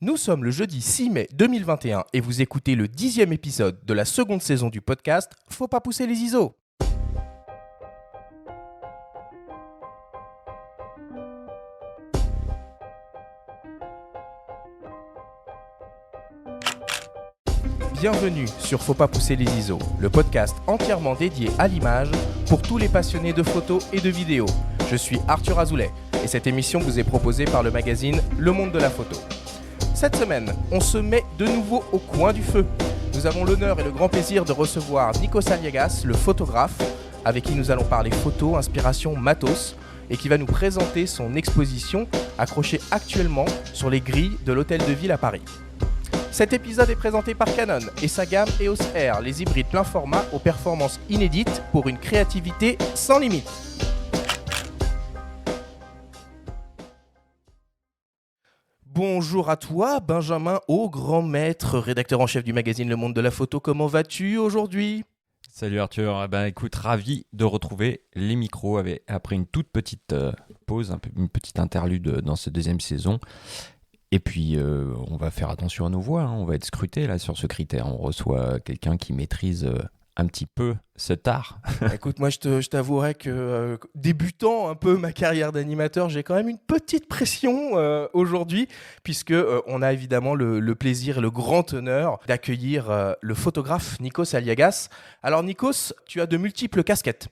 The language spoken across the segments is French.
Nous sommes le jeudi 6 mai 2021 et vous écoutez le 10e épisode de la seconde saison du podcast Faut pas pousser les ISO. Bienvenue sur Faut pas pousser les ISO, le podcast entièrement dédié à l'image pour tous les passionnés de photos et de vidéos. Je suis Arthur Azoulay et cette émission vous est proposée par le magazine Le Monde de la Photo. Cette semaine, on se met de nouveau au coin du feu. Nous avons l'honneur et le grand plaisir de recevoir Nikos Aliagas, le photographe, avec qui nous allons parler photo, inspiration, matos, et qui va nous présenter son exposition accrochée actuellement sur les grilles de l'Hôtel de Ville à Paris. Cet épisode est présenté par Canon et sa gamme EOS R, les hybrides plein format aux performances inédites pour une créativité sans limite. Bonjour à toi, Benjamin Haut, grand maître, rédacteur en chef du magazine Le Monde de la Photo. Comment vas-tu aujourd'hui ? Salut Arthur, écoute, ravi de retrouver les micros après une toute petite pause, une petite interlude dans cette deuxième saison. Et puis, on va faire attention à nos voix, on va être scruté là sur ce critère. On reçoit quelqu'un qui maîtrise un petit peu cet art. Écoute, moi je t'avouerai que débutant un peu ma carrière d'animateur, j'ai quand même une petite pression aujourd'hui, puisque on a évidemment le plaisir et le grand honneur d'accueillir le photographe Nikos Aliagas. Alors Nikos, tu as de multiples casquettes.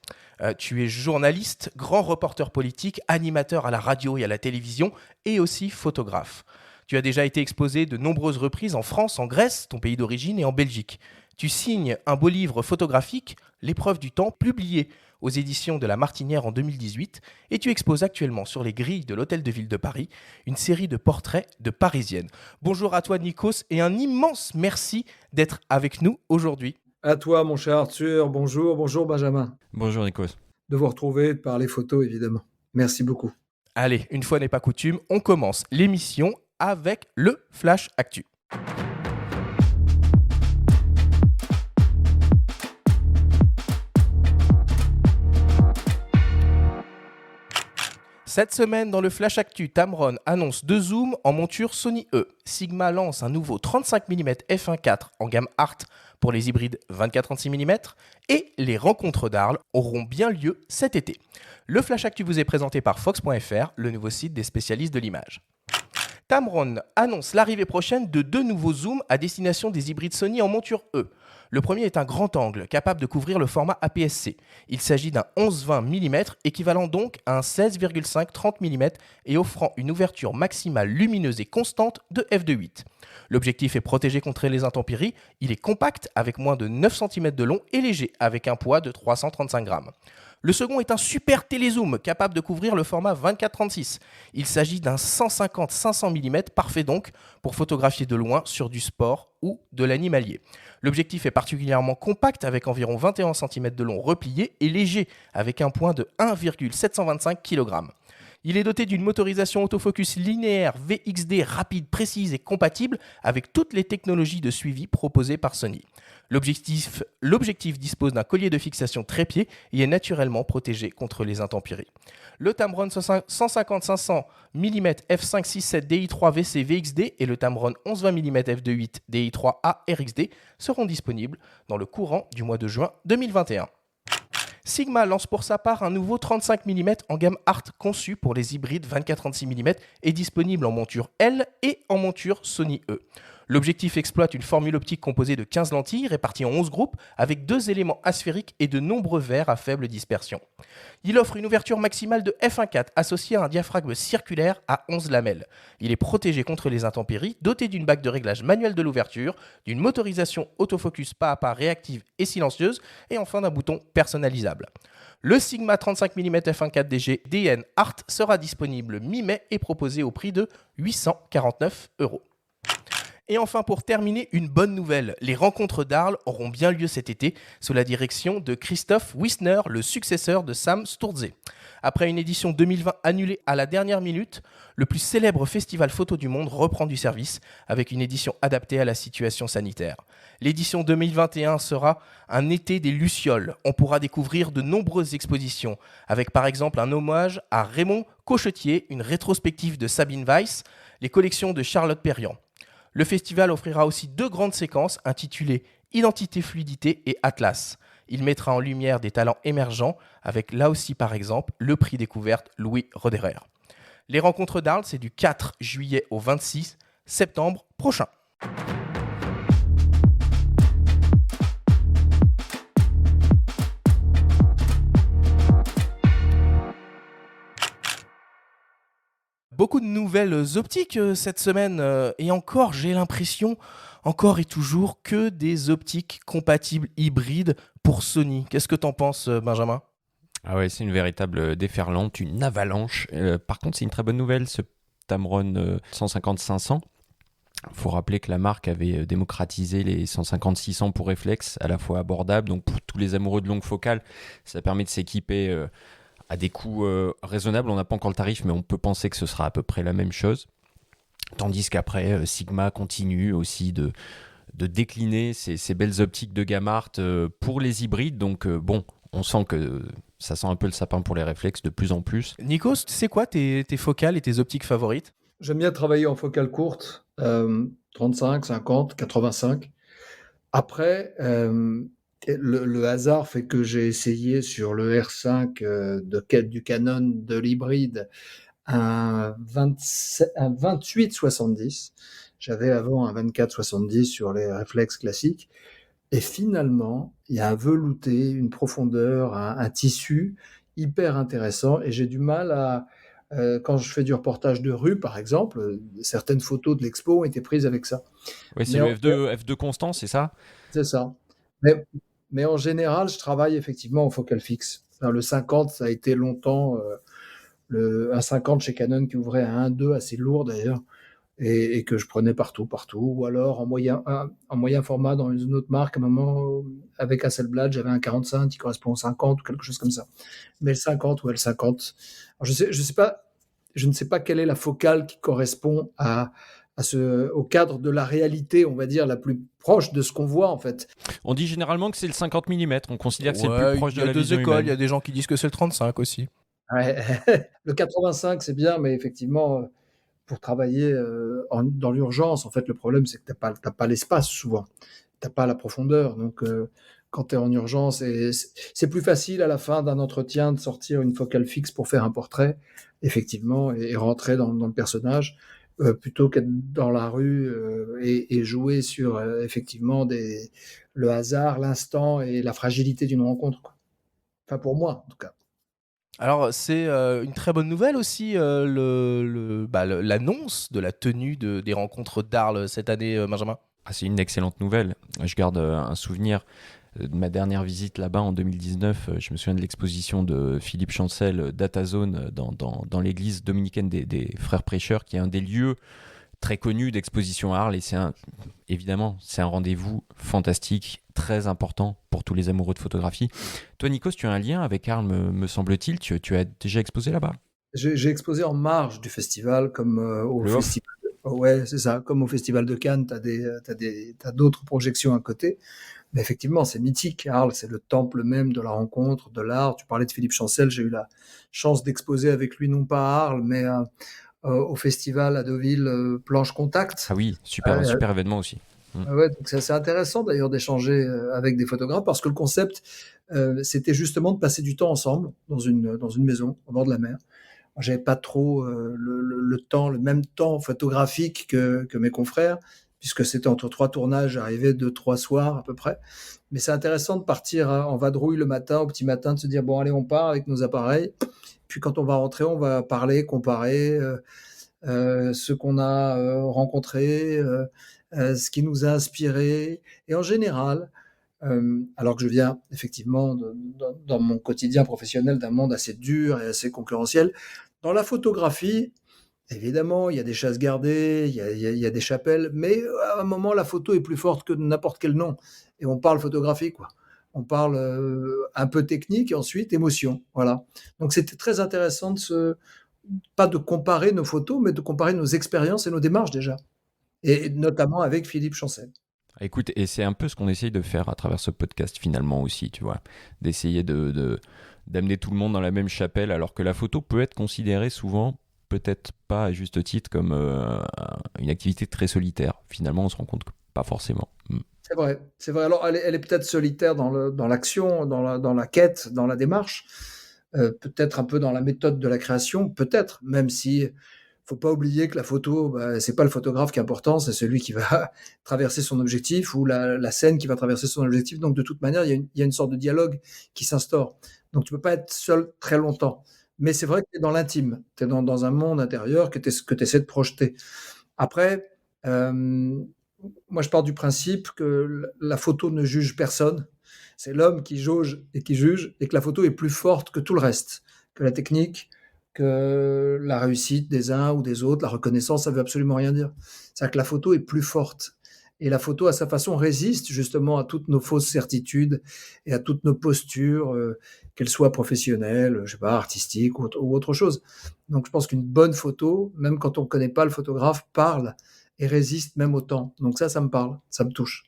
Tu es journaliste, grand reporter politique, animateur à la radio et à la télévision, et aussi photographe. Tu as déjà été exposé de nombreuses reprises en France, en Grèce, ton pays d'origine, et en Belgique. Tu signes un beau livre photographique, L'épreuve du temps, publié aux éditions de La Martinière en 2018, et tu exposes actuellement sur les grilles de l'Hôtel de Ville de Paris une série de portraits de Parisiennes. Bonjour à toi Nikos, et un immense merci d'être avec nous aujourd'hui. À toi mon cher Arthur, bonjour Benjamin. Bonjour Nikos. De vous retrouver, de parler photo évidemment. Merci beaucoup. Allez, une fois n'est pas coutume, on commence l'émission avec le Flash Actu. Cette semaine, dans le Flash Actu, Tamron annonce 2 zooms en monture Sony E. Sigma lance un nouveau 35 mm f1.4 en gamme Art pour les hybrides 24-36 mm. Et les rencontres d'Arles auront bien lieu cet été. Le Flash Actu vous est présenté par Fox.fr, le nouveau site des spécialistes de l'image. Tamron annonce l'arrivée prochaine de 2 nouveaux zooms à destination des hybrides Sony en monture E. Le premier est un grand angle, capable de couvrir le format APS-C. Il s'agit d'un 11-20 mm, équivalent donc à un 16,5-30 mm et offrant une ouverture maximale lumineuse et constante de f2.8. L'objectif est protégé contre les intempéries, il est compact avec moins de 9 cm de long et léger avec un poids de 335 grammes. Le second est un super télézoom capable de couvrir le format 24-36. Il s'agit d'un 150-500 mm, parfait donc pour photographier de loin sur du sport ou de l'animalier. L'objectif est particulièrement compact avec environ 21 cm de long replié et léger avec un poids de 1,725 kg. Il est doté d'une motorisation autofocus linéaire VXD rapide, précise et compatible avec toutes les technologies de suivi proposées par Sony. L'objectif dispose d'un collier de fixation trépied et est naturellement protégé contre les intempéries. Le Tamron 150-500 mm f5.6.7 DI3 VC VXD et le Tamron 11-20 mm f2.8 DI3A RXD seront disponibles dans le courant du mois de juin 2021. Sigma lance pour sa part un nouveau 35 mm en gamme Art conçu pour les hybrides 24-36 mm et disponible en monture L et en monture Sony E. L'objectif exploite une formule optique composée de 15 lentilles réparties en 11 groupes avec 2 éléments asphériques et de nombreux verres à faible dispersion. Il offre une ouverture maximale de f1.4 associée à un diaphragme circulaire à 11 lamelles. Il est protégé contre les intempéries, doté d'une bague de réglage manuelle de l'ouverture, d'une motorisation autofocus pas à pas réactive et silencieuse et enfin d'un bouton personnalisable. Le Sigma 35 mm f1.4 DG DN Art sera disponible mi-mai et proposé au prix de 849 €. Et enfin, pour terminer, une bonne nouvelle. Les rencontres d'Arles auront bien lieu cet été sous la direction de Christophe Wissner, le successeur de Sam Sturze. Après une édition 2020 annulée à la dernière minute, le plus célèbre festival photo du monde reprend du service avec une édition adaptée à la situation sanitaire. L'édition 2021 sera un été des Lucioles. On pourra découvrir de nombreuses expositions avec par exemple un hommage à Raymond Cochetier, une rétrospective de Sabine Weiss, les collections de Charlotte Perriand. Le festival offrira aussi 2 grandes séquences intitulées Identité, fluidité et Atlas. Il mettra en lumière des talents émergents avec là aussi par exemple le prix découverte Louis Roederer. Les rencontres d'Arles, c'est du 4 juillet au 26 septembre prochain. Beaucoup de nouvelles optiques cette semaine et encore, j'ai l'impression, encore et toujours, que des optiques compatibles hybrides pour Sony. Qu'est-ce que t'en penses, Benjamin ? Ah ouais, c'est une véritable déferlante, une avalanche. Par contre, c'est une très bonne nouvelle, ce Tamron 150-500. Il faut rappeler que la marque avait démocratisé les 150-600 pour réflexe, à la fois abordable. Donc pour tous les amoureux de longue focale, ça permet de s'équiper à des coûts raisonnables. On n'a pas encore le tarif, mais on peut penser que ce sera à peu près la même chose. Tandis qu'après, Sigma continue aussi de décliner ces belles optiques de gamme art pour les hybrides. Donc bon, on sent que ça sent un peu le sapin pour les réflexes de plus en plus. Nikos, c'est quoi tes focales et tes optiques favorites ? J'aime bien travailler en focale courte, 35, 50, 85. Après, le hasard fait que j'ai essayé sur le R5 du Canon de l'hybride un 28-70. J'avais avant un 24-70 sur les réflexes classiques. Et finalement, il y a un velouté, une profondeur, un tissu hyper intéressant. Et j'ai du mal à... quand je fais du reportage de rue, par exemple, certaines photos de l'expo ont été prises avec ça. Oui, c'est le F2 constant, c'est ça ? C'est ça. Mais en général, je travaille effectivement en focale fixe. Alors, le 50, ça a été longtemps un 50 chez Canon qui ouvrait à 1.2, assez lourd d'ailleurs, et que je prenais partout. Ou alors en moyen format dans une autre marque, à un moment, avec Hasselblad, j'avais un 45 qui correspond au 50 ou quelque chose comme ça. Mais le 50, le 50. Alors, je ne sais pas quelle est la focale qui correspond au cadre de la réalité, on va dire, la plus proche de ce qu'on voit en fait. On dit généralement que c'est le 50 mm, on considère que c'est le plus proche de la vision humaine. Il y a des gens qui disent que c'est le 35 aussi. Ouais. Le 85 c'est bien, mais effectivement, pour travailler dans l'urgence, en fait, le problème c'est que t'as pas l'espace souvent, t'as pas la profondeur, donc quand tu es en urgence, c'est plus facile à la fin d'un entretien de sortir une focale fixe pour faire un portrait, effectivement, et rentrer dans le personnage. Plutôt qu'être dans la rue et jouer sur effectivement le hasard, l'instant et la fragilité d'une rencontre, quoi. Enfin, pour moi, en tout cas. Alors, c'est une très bonne nouvelle aussi, l'annonce de la tenue des rencontres d'Arles cette année, Benjamin. Ah, c'est une excellente nouvelle. Je garde un souvenir de ma dernière visite là-bas en 2019. Je me souviens de l'exposition de Philippe Chancel, DataZone, dans l'église dominicaine des Frères Prêcheurs, qui est un des lieux très connus d'exposition à Arles. Et évidemment, c'est un rendez-vous fantastique, très important pour tous les amoureux de photographie. Toi, Nikos, tu as un lien avec Arles, me semble-t-il. Tu as déjà exposé là-bas ? J'ai exposé en marge du festival, comme au festival. Ouais, c'est ça. Comme au festival de Cannes, t'as d'autres projections à côté. Mais effectivement, c'est mythique. Arles, c'est le temple même de la rencontre, de l'art. Tu parlais de Philippe Chancel. J'ai eu la chance d'exposer avec lui, non pas à Arles, mais au festival à Deauville, Planche Contact. Ah oui, super événement aussi. Ouais, donc c'est intéressant d'ailleurs d'échanger avec des photographes, parce que le concept, c'était justement de passer du temps ensemble dans une maison au bord de la mer. J'avais pas trop le même temps photographique que mes confrères, puisque c'était entre 3 tournages, j'arrivais 2-3 soirs à peu près. Mais c'est intéressant de partir en vadrouille le matin, au petit matin, de se dire bon allez, on part avec nos appareils. Puis quand on va rentrer, on va parler, comparer ce qu'on a rencontré, ce qui nous a inspiré. Et en général, alors que je viens effectivement dans mon quotidien professionnel d'un monde assez dur et assez concurrentiel, dans la photographie, évidemment, il y a des chasses gardées, il y a des chapelles, mais à un moment, la photo est plus forte que n'importe quel nom. Et on parle photographie, quoi. On parle un peu technique et ensuite émotion. Voilà. Donc c'était très intéressant pas de comparer nos photos, mais de comparer nos expériences et nos démarches déjà. Et notamment avec Philippe Chancel. Écoute, et c'est un peu ce qu'on essaye de faire à travers ce podcast finalement aussi, tu vois, d'essayer d'amener tout le monde dans la même chapelle, alors que la photo peut être considérée souvent peut-être pas à juste titre comme une activité très solitaire. Finalement, on se rend compte que pas forcément. C'est vrai, c'est vrai. Alors, elle est peut-être solitaire dans l'action, dans la quête, dans la démarche, peut-être un peu dans la méthode de la création, peut-être, même si faut pas oublier que la photo, c'est pas le photographe qui est important, c'est celui qui va traverser son objectif ou la scène qui va traverser son objectif. Donc, de toute manière, il y a une sorte de dialogue qui s'instaure. Donc, tu peux pas être seul très longtemps. Mais c'est vrai que tu es dans l'intime, tu es dans un monde intérieur que tu essaies de projeter. Après, moi, je pars du principe que la photo ne juge personne. C'est l'homme qui jauge et qui juge, et que la photo est plus forte que tout le reste, que la technique, que la réussite des uns ou des autres, la reconnaissance, ça veut absolument rien dire. C'est-à-dire que la photo est plus forte. Et la photo, à sa façon, résiste justement à toutes nos fausses certitudes et à toutes nos postures, qu'elles soient professionnelles, je sais pas, artistiques ou autre chose. Donc, je pense qu'une bonne photo, même quand on ne connaît pas le photographe, parle et résiste même au temps. Donc ça me parle, ça me touche.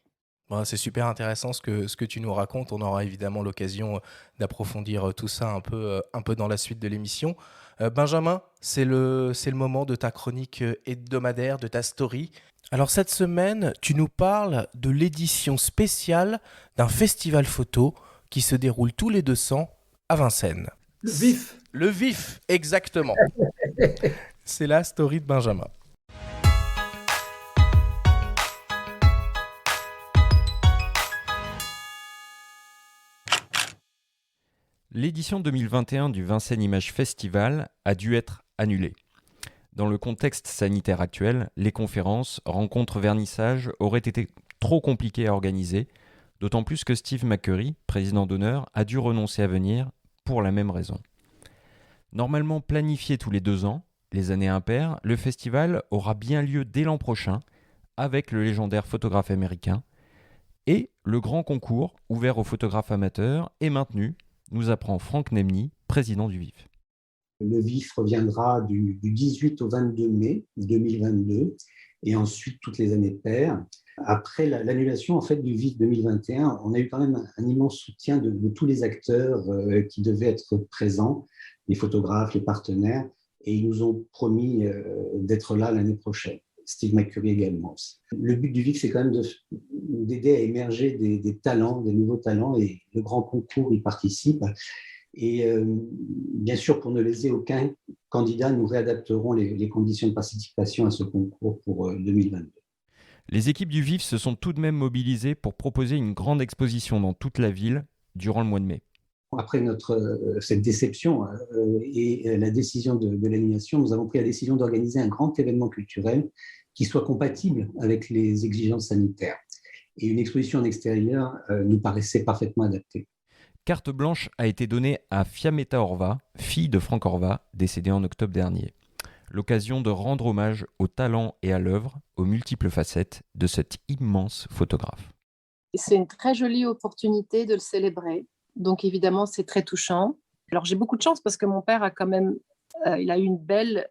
Bon, c'est super intéressant ce que tu nous racontes. On aura évidemment l'occasion d'approfondir tout ça un peu dans la suite de l'émission. Benjamin, c'est le moment de ta chronique hebdomadaire, de ta story. Alors cette semaine, tu nous parles de l'édition spéciale d'un festival photo qui se déroule tous les 200 à Vincennes. Le vif. Le vif, exactement. C'est la story de Benjamin. L'édition 2021 du Vincennes Image Festival a dû être annulée. Dans le contexte sanitaire actuel, les conférences, rencontres, vernissages auraient été trop compliquées à organiser, d'autant plus que Steve McCurry, président d'honneur, a dû renoncer à venir pour la même raison. Normalement planifié tous les 2 ans, les années impaires, le festival aura bien lieu dès l'an prochain avec le légendaire photographe américain et le grand concours ouvert aux photographes amateurs est maintenu, nous apprend Franck Nemny, président du VIF. Le VIF reviendra du 18 au 22 mai 2022 et ensuite toutes les années paires. Après l'annulation en fait, du VIF 2021, on a eu quand même un immense soutien de tous les acteurs qui devaient être présents, les photographes, les partenaires, et ils nous ont promis d'être là l'année prochaine. Steve McCurry également. Le but du VIF, c'est quand même d'aider à émerger des talents, des nouveaux talents, et le grand concours y participe. Et bien sûr, pour ne léser aucun candidat, nous réadapterons les conditions de participation à ce concours pour 2022. Les équipes du VIF se sont tout de même mobilisées pour proposer une grande exposition dans toute la ville durant le mois de mai. Après cette déception et la décision de l'annulation, nous avons pris la décision d'organiser un grand événement culturel qui soit compatible avec les exigences sanitaires. Et une exposition en extérieur nous paraissait parfaitement adaptée. Carte blanche a été donnée à Fiametta Orva, fille de Franck Orva, décédée en octobre dernier. L'occasion de rendre hommage au talent et à l'œuvre, aux multiples facettes de cet immense photographe. C'est une très jolie opportunité de le célébrer. Donc évidemment, c'est très touchant. Alors j'ai beaucoup de chance parce que mon père a quand même, il a eu une belle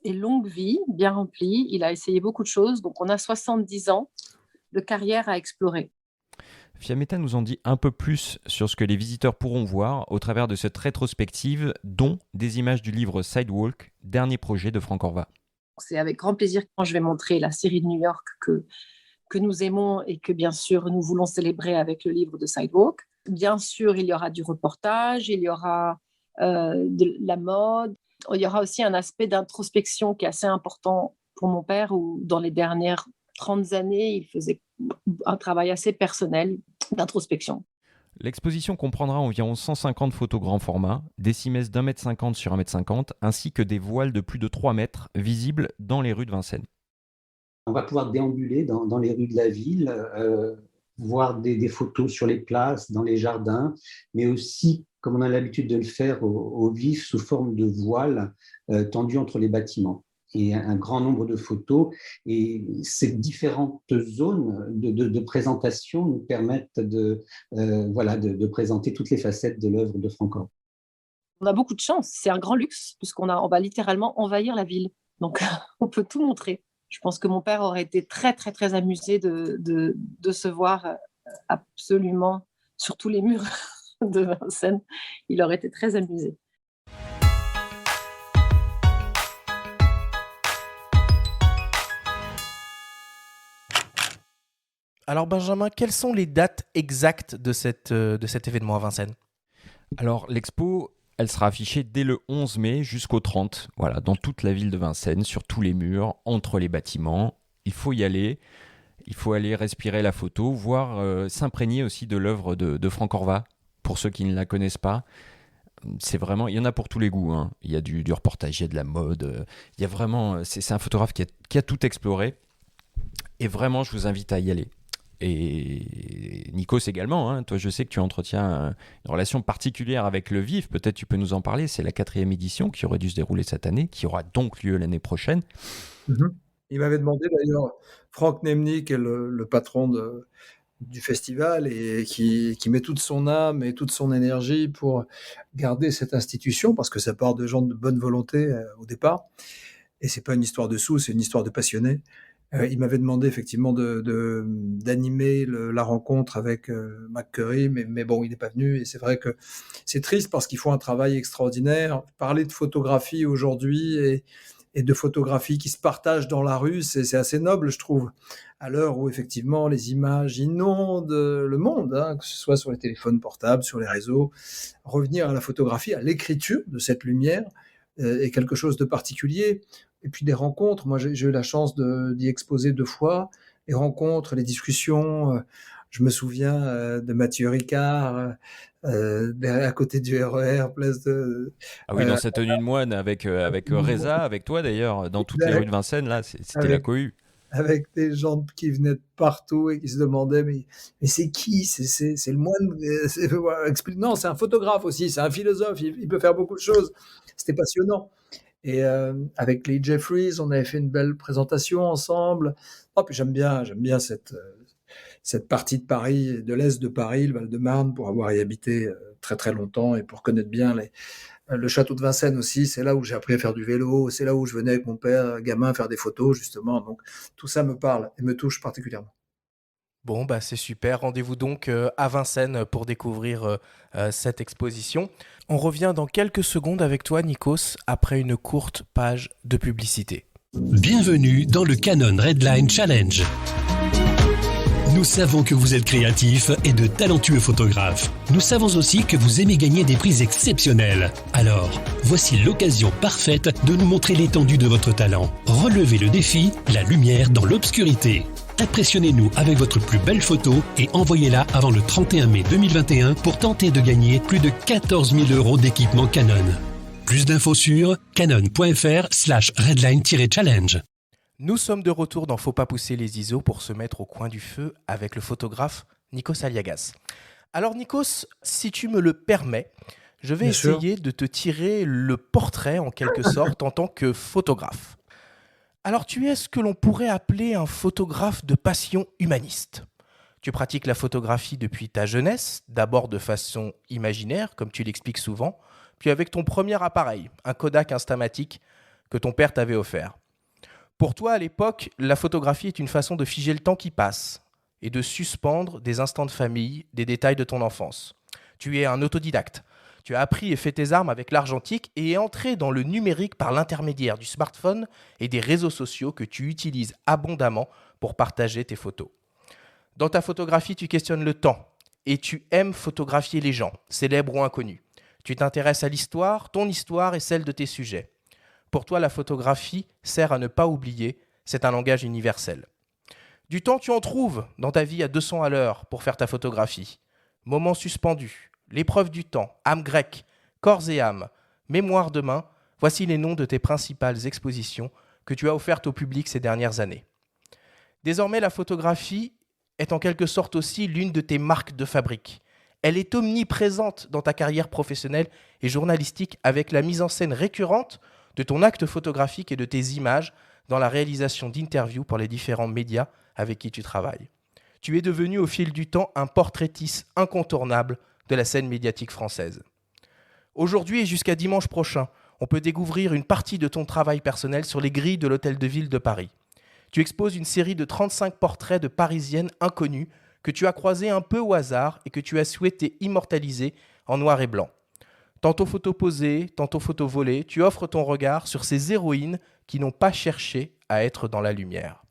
et longue vie, bien remplie. Il a essayé beaucoup de choses. Donc on a 70 ans de carrière à explorer. Fiametta nous en dit un peu plus sur ce que les visiteurs pourront voir au travers de cette rétrospective, dont des images du livre Sidewalk, dernier projet de Franck Orva. C'est avec grand plaisir quand je vais montrer la série de New York que nous aimons et que bien sûr nous voulons célébrer avec le livre de Sidewalk. Bien sûr, il y aura du reportage, il y aura de la mode, il y aura aussi un aspect d'introspection qui est assez important pour mon père, où dans les dernières 30 années, il faisait un travail assez personnel d'introspection. L'exposition comprendra environ 150 photos grand format, des cimaises d'1,50 m sur 1,50 m, ainsi que des voiles de plus de 3 mètres visibles dans les rues de Vincennes. On va pouvoir déambuler dans les rues de la ville, voir des photos sur les places, dans les jardins, mais aussi, comme on a l'habitude de le faire au VIF, sous forme de voiles tendues entre les bâtiments. Et un grand nombre de photos. Et ces différentes zones de présentation nous permettent de présenter toutes les facettes de l'œuvre de Franck Orva. On a beaucoup de chance, c'est un grand luxe, puisqu'on va littéralement envahir la ville. Donc, on peut tout montrer. Je pense que mon père aurait été très, très, très amusé de se voir absolument sur tous les murs de Vincennes. Il aurait été très amusé. Alors Benjamin, quelles sont les dates exactes de cet événement à Vincennes? Alors, l'expo, elle sera affichée dès le 11 mai jusqu'au 30, voilà, dans toute la ville de Vincennes, sur tous les murs, entre les bâtiments. Il faut y aller. Il faut aller respirer la photo, voire s'imprégner aussi de l'œuvre de Franck Orva, pour ceux qui ne la connaissent pas. C'est vraiment, il y en a pour tous les goûts, hein. Il y a du reportage, il y a de la mode, il y a vraiment, c'est un photographe qui a tout exploré. Et vraiment, je vous invite à y aller. Et Nikos également, hein. Toi, je sais que tu entretiens une relation particulière avec le VIF. Peut-être tu peux nous en parler. C'est la 4e édition qui aurait dû se dérouler cette année, qui aura donc lieu l'année prochaine. Mhm. Il m'avait demandé d'ailleurs, Franck Nemny, qui est le patron du festival et qui met toute son âme et toute son énergie pour garder cette institution, parce que ça part de gens de bonne volonté au départ. Et c'est pas une histoire de sous, c'est une histoire de passionnés. Il m'avait demandé effectivement d'animer la rencontre avec Mac Curry, mais bon, il n'est pas venu. Et c'est vrai que c'est triste parce qu'ils font un travail extraordinaire. Parler de photographie aujourd'hui et de photographie qui se partagent dans la rue, c'est assez noble, je trouve. À l'heure où effectivement les images inondent le monde, hein, que ce soit sur les téléphones portables, sur les réseaux, revenir à la photographie, à l'écriture de cette lumière est quelque chose de particulier. Et puis des rencontres, moi j'ai eu la chance d'y exposer 2 fois, les rencontres, les discussions. Je me souviens de Mathieu Ricard, à côté du RER, place de... Ah oui, dans cette tenue de moine avec Reza, avec toi d'ailleurs, dans toutes les rues de Vincennes, là, c'était la cohue. Avec des gens qui venaient de partout et qui se demandaient mais c'est qui, c'est le moine, non, c'est un photographe aussi, c'est un philosophe, il peut faire beaucoup de choses. C'était passionnant. Et avec les Jeffries, on avait fait une belle présentation ensemble. Oh, puis j'aime bien cette partie de Paris, de l'est de Paris, le Val-de-Marne, pour avoir y habité très très longtemps et pour connaître bien le château de Vincennes aussi. C'est là où j'ai appris à faire du vélo. C'est là où je venais avec mon père, gamin, faire des photos justement. Donc tout ça me parle et me touche particulièrement. Bon, bah c'est super. Rendez-vous donc à Vincennes pour découvrir cette exposition. On revient dans quelques secondes avec toi, Nikos, après une courte page de publicité. Bienvenue dans le Canon Redline Challenge. Nous savons que vous êtes créatifs et de talentueux photographes. Nous savons aussi que vous aimez gagner des prix exceptionnels. Alors, voici l'occasion parfaite de nous montrer l'étendue de votre talent. Relevez le défi, la lumière dans l'obscurité. Impressionnez-nous avec votre plus belle photo et envoyez-la avant le 31 mai 2021 pour tenter de gagner plus de 14 000 € d'équipement Canon. Plus d'infos sur canon.fr/redline-challenge. Nous sommes de retour dans Faut pas pousser les ISO pour se mettre au coin du feu avec le photographe Nikos Aliagas. Alors Nikos, si tu me le permets, je vais essayer de te tirer le portrait en quelque sorte en tant que photographe. Alors tu es ce que l'on pourrait appeler un photographe de passion humaniste. Tu pratiques la photographie depuis ta jeunesse, d'abord de façon imaginaire, comme tu l'expliques souvent, puis avec ton premier appareil, un Kodak Instamatic que ton père t'avait offert. Pour toi, à l'époque, la photographie est une façon de figer le temps qui passe et de suspendre des instants de famille, des détails de ton enfance. Tu es un autodidacte. Tu as appris et fait tes armes avec l'argentique et es entré dans le numérique par l'intermédiaire du smartphone et des réseaux sociaux que tu utilises abondamment pour partager tes photos. Dans ta photographie, tu questionnes le temps et tu aimes photographier les gens, célèbres ou inconnus. Tu t'intéresses à l'histoire, ton histoire et celle de tes sujets. Pour toi, la photographie sert à ne pas oublier, c'est un langage universel. Du temps, tu en trouves dans ta vie à 200 à l'heure pour faire ta photographie. Moments suspendus, l'épreuve du temps, âme grecque, corps et âme, mémoire de main, voici les noms de tes principales expositions que tu as offertes au public ces dernières années. Désormais, la photographie est en quelque sorte aussi l'une de tes marques de fabrique. Elle est omniprésente dans ta carrière professionnelle et journalistique avec la mise en scène récurrente de ton acte photographique et de tes images dans la réalisation d'interviews pour les différents médias avec qui tu travailles. Tu es devenu au fil du temps un portraitiste incontournable de la scène médiatique française. Aujourd'hui et jusqu'à dimanche prochain, on peut découvrir une partie de ton travail personnel sur les grilles de l'Hôtel de Ville de Paris. Tu exposes une série de 35 portraits de Parisiennes inconnues que tu as croisées un peu au hasard et que tu as souhaité immortaliser en noir et blanc. Tantôt photo posée, tantôt photo volée, tu offres ton regard sur ces héroïnes qui n'ont pas cherché à être dans la lumière.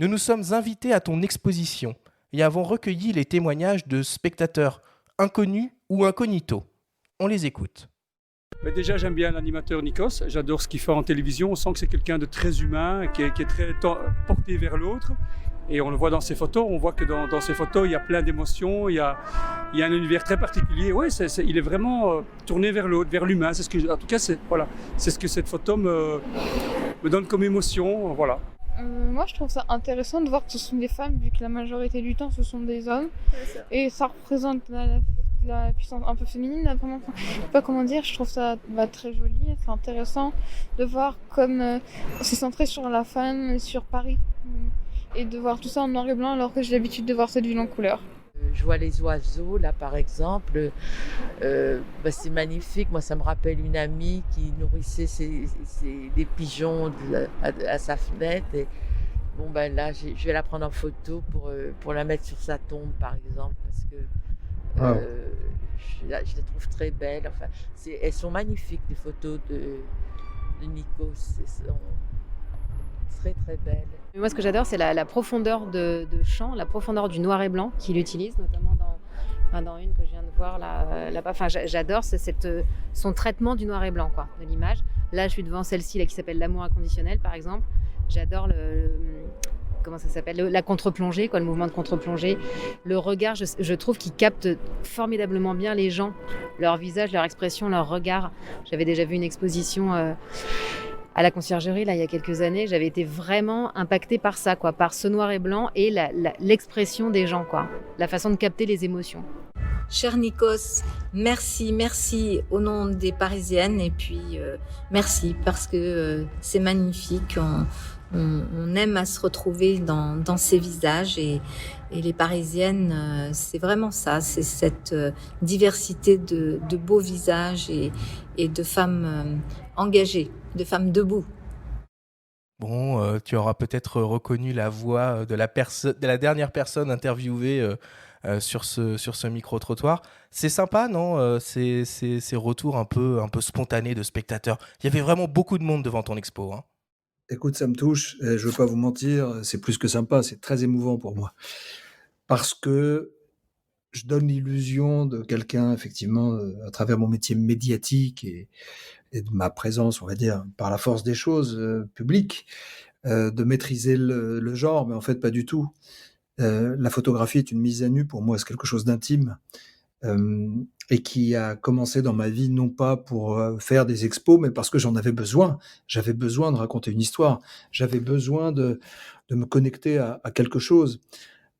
nous nous sommes invités à ton exposition et avons recueilli les témoignages de spectateurs inconnus ou incognito. On les écoute. Mais déjà, j'aime bien l'animateur Nikos. J'adore ce qu'il fait en télévision. On sent que c'est quelqu'un de très humain, qui est très porté vers l'autre. Et on le voit dans ses photos. On voit que dans ses photos, il y a plein d'émotions. Il y a un univers très particulier. Oui, il est vraiment tourné vers l'autre, vers l'humain. En tout cas, c'est ce que cette photo me donne comme émotion. Voilà. Moi, je trouve ça intéressant de voir que ce sont des femmes, vu que la majorité du temps, ce sont des hommes. Et ça représente la puissance un peu féminine, là, vraiment. Je sais pas comment dire, je trouve ça très joli. C'est intéressant de voir comme c'est centré sur la femme, sur Paris. Et de voir tout ça en noir et blanc, alors que j'ai l'habitude de voir cette ville en couleur. Je vois les oiseaux, là, par exemple. C'est magnifique. Moi, ça me rappelle une amie qui nourrissait des pigeons à sa fenêtre. Et bon, là, je vais la prendre en photo pour la mettre sur sa tombe, par exemple, parce que je la trouve très belle. Enfin, elles sont magnifiques, les photos de Nikos. Elles sont très, très belles. Moi, ce que j'adore, c'est la profondeur de champ, la profondeur du noir et blanc qu'il utilise, notamment dans une que je viens de voir là-bas. Enfin, j'adore son traitement du noir et blanc, quoi, de l'image. Là, je suis devant celle-ci là, qui s'appelle L'amour inconditionnel, par exemple. J'adore comment ça s'appelle, la contre-plongée, quoi, le mouvement de contre-plongée. Le regard, je trouve qu'il capte formidablement bien les gens, leur visage, leur expression, leur regard. J'avais déjà vu une exposition à la conciergerie, là, il y a quelques années. J'avais été vraiment impactée par ça, quoi, par ce noir et blanc et l'expression des gens, quoi, la façon de capter les émotions. Cher Nikos, merci au nom des Parisiennes et puis merci parce que c'est magnifique. On aime à se retrouver dans ces visages et les Parisiennes, c'est vraiment ça, c'est cette diversité de beaux visages et de femmes engagées, de femmes debout. Bon, tu auras peut-être reconnu la voix de la dernière personne interviewée sur ce micro-trottoir. C'est sympa, non, ces retours un peu spontanés de spectateurs. Il y avait vraiment beaucoup de monde devant ton expo, hein. Écoute, ça me touche, je ne veux pas vous mentir, c'est plus que sympa, c'est très émouvant pour moi. Parce que je donne l'illusion de quelqu'un, effectivement, à travers mon métier médiatique et de ma présence, on va dire, par la force des choses publiques, de maîtriser le genre, mais en fait, pas du tout. La photographie est une mise à nu, pour moi, c'est quelque chose d'intime. Et qui a commencé dans ma vie non pas pour faire des expos, mais parce que j'en avais besoin. J'avais besoin de raconter une histoire. J'avais besoin de me connecter à quelque chose.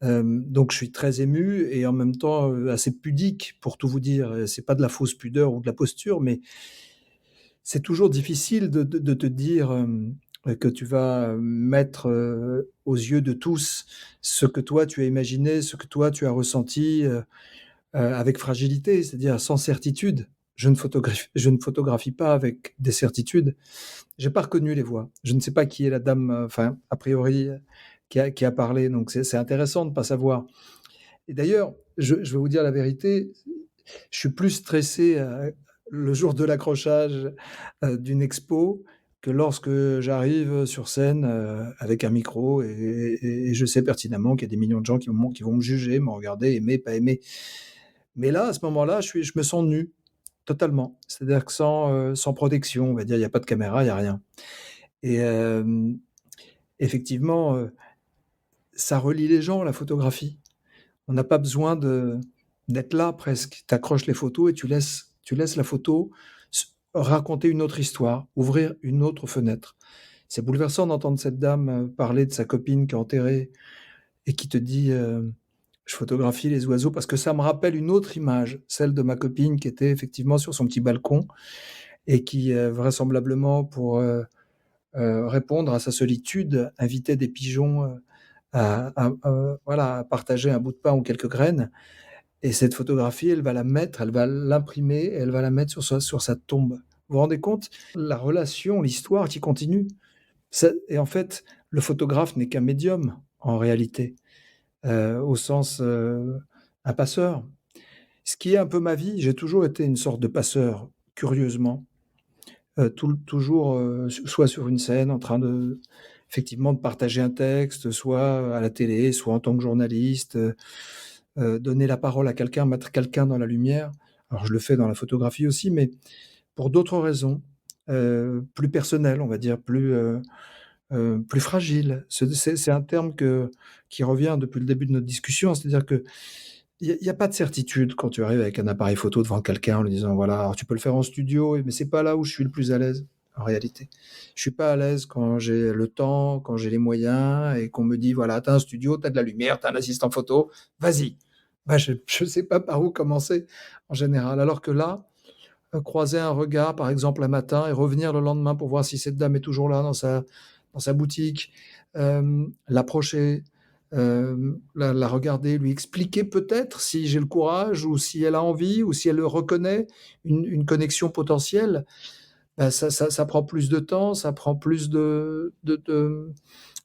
Donc je suis très ému et en même temps assez pudique, pour tout vous dire. C'est pas de la fausse pudeur ou de la posture, mais c'est toujours difficile de te dire que tu vas mettre aux yeux de tous ce que toi tu as imaginé, ce que toi tu as ressenti, avec fragilité, c'est-à-dire sans certitude. Je ne photographie pas avec des certitudes. J'ai pas reconnu les voix. Je ne sais pas qui est la dame, a priori, qui a parlé. Donc c'est intéressant de ne pas savoir. Et d'ailleurs, je vais vous dire la vérité, je suis plus stressé le jour de l'accrochage d'une expo que lorsque j'arrive sur scène avec un micro et je sais pertinemment qu'il y a des millions de gens qui vont me juger, me regarder, aimer, pas aimer. Mais là, à ce moment-là, je me sens nu, totalement. C'est-à-dire que sans protection, on va dire, il n'y a pas de caméra, il n'y a rien. Et effectivement, ça relie les gens, la photographie. On n'a pas besoin d'être là presque. Tu accroches les photos et tu laisses la photo raconter une autre histoire, ouvrir une autre fenêtre. C'est bouleversant d'entendre cette dame parler de sa copine qui est enterrée et qui te dit... je photographie les oiseaux parce que ça me rappelle une autre image, celle de ma copine qui était effectivement sur son petit balcon et qui, vraisemblablement, pour répondre à sa solitude, invitait des pigeons à partager un bout de pain ou quelques graines. Et cette photographie, elle va l'imprimer et elle va la mettre sur sa tombe. Vous vous rendez compte ? La relation, l'histoire qui continue. Et en fait, le photographe n'est qu'un médium, en réalité. Au sens un passeur. Ce qui est un peu ma vie, j'ai toujours été une sorte de passeur, curieusement. Toujours soit sur une scène en train de effectivement de partager un texte, soit à la télé, soit en tant que journaliste, donner la parole à quelqu'un, mettre quelqu'un dans la lumière. Alors je le fais dans la photographie aussi, mais pour d'autres raisons, plus personnelles, on va dire, plus fragiles. C'est un terme qui revient depuis le début de notre discussion, c'est-à-dire que il y a pas de certitude quand tu arrives avec un appareil photo devant quelqu'un en lui disant: «Voilà, alors tu peux le faire en studio, mais c'est pas là où je suis le plus à l'aise», en réalité. Je suis pas à l'aise quand j'ai le temps, quand j'ai les moyens et qu'on me dit: «Voilà, tu as un studio, tu as de la lumière, tu as un assistant photo, vas-y». Bah, je sais pas par où commencer en général. Alors que là, croiser un regard, par exemple, un matin et revenir le lendemain pour voir si cette dame est toujours là dans sa boutique, l'approcher, la regarder, lui expliquer peut-être si j'ai le courage ou si elle a envie ou si elle reconnaît une connexion potentielle, bah, ça prend plus de temps, ça prend plus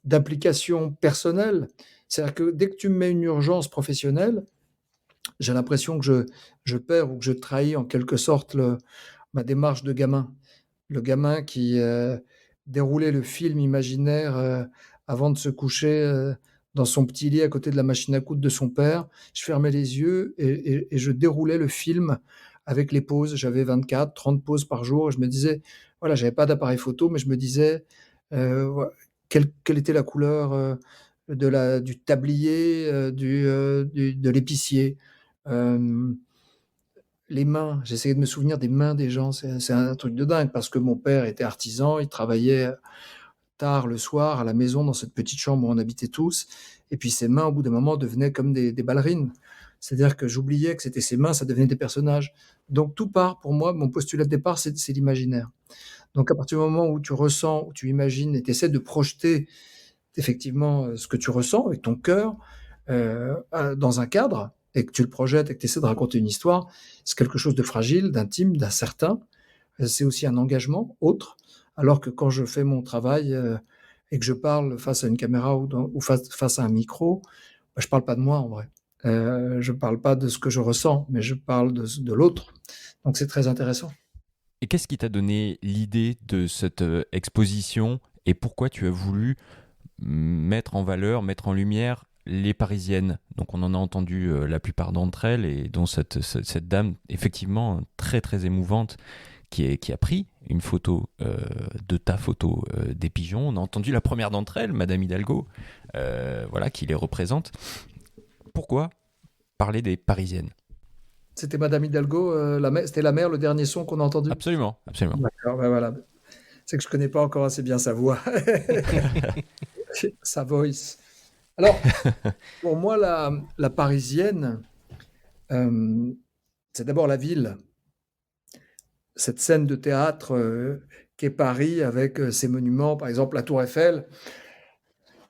d'implication personnelle. C'est-à-dire que dès que tu me mets une urgence professionnelle, j'ai l'impression que je perds ou que je trahis en quelque sorte ma démarche de gamin. Le gamin qui déroulait le film imaginaire avant de se coucher dans son petit lit à côté de la machine à coudre de son père. Je fermais les yeux et je déroulais le film avec les pauses. J'avais 24, 30 pauses par jour. Et je me disais, voilà, j'avais pas d'appareil photo, mais je me disais quelle était la couleur du tablier, de l'épicier. Euh, les mains, j'essayais de me souvenir des mains des gens, c'est un truc de dingue parce que mon père était artisan, il travaillait tard le soir à la maison dans cette petite chambre où on habitait tous, et puis ses mains au bout d'un moment devenaient comme des ballerines. C'est-à-dire que j'oubliais que c'était ses mains, ça devenait des personnages. Donc tout part pour moi, mon postulat de départ, c'est l'imaginaire. Donc à partir du moment où tu ressens, où tu imagines et tu essaies de projeter effectivement ce que tu ressens avec ton cœur dans un cadre, et que tu le projettes et que tu essaies de raconter une histoire, c'est quelque chose de fragile, d'intime, d'incertain. C'est aussi un engagement autre. Alors que quand je fais mon travail et que je parle face à une caméra ou face à un micro, bah, je parle pas de moi en vrai. Je parle pas de ce que je ressens, mais je parle de l'autre. Donc c'est très intéressant. Et qu'est-ce qui t'a donné l'idée de cette exposition et pourquoi tu as voulu mettre en valeur, mettre en lumière les Parisiennes? Donc on en a entendu la plupart d'entre elles et dont cette dame effectivement très très émouvante qui a pris une photo de ta photo des pigeons. On a entendu la première d'entre elles, Madame Hidalgo, voilà, qui les représente. Pourquoi parler des Parisiennes? C'était Madame Hidalgo, c'était la mère, le dernier son qu'on a entendu. Absolument, absolument. D'accord, ben voilà. C'est que je connais pas encore assez bien sa voix, sa voice. Alors, pour moi, la Parisienne, c'est d'abord la ville. Cette scène de théâtre qu'est Paris avec ses monuments, par exemple la Tour Eiffel,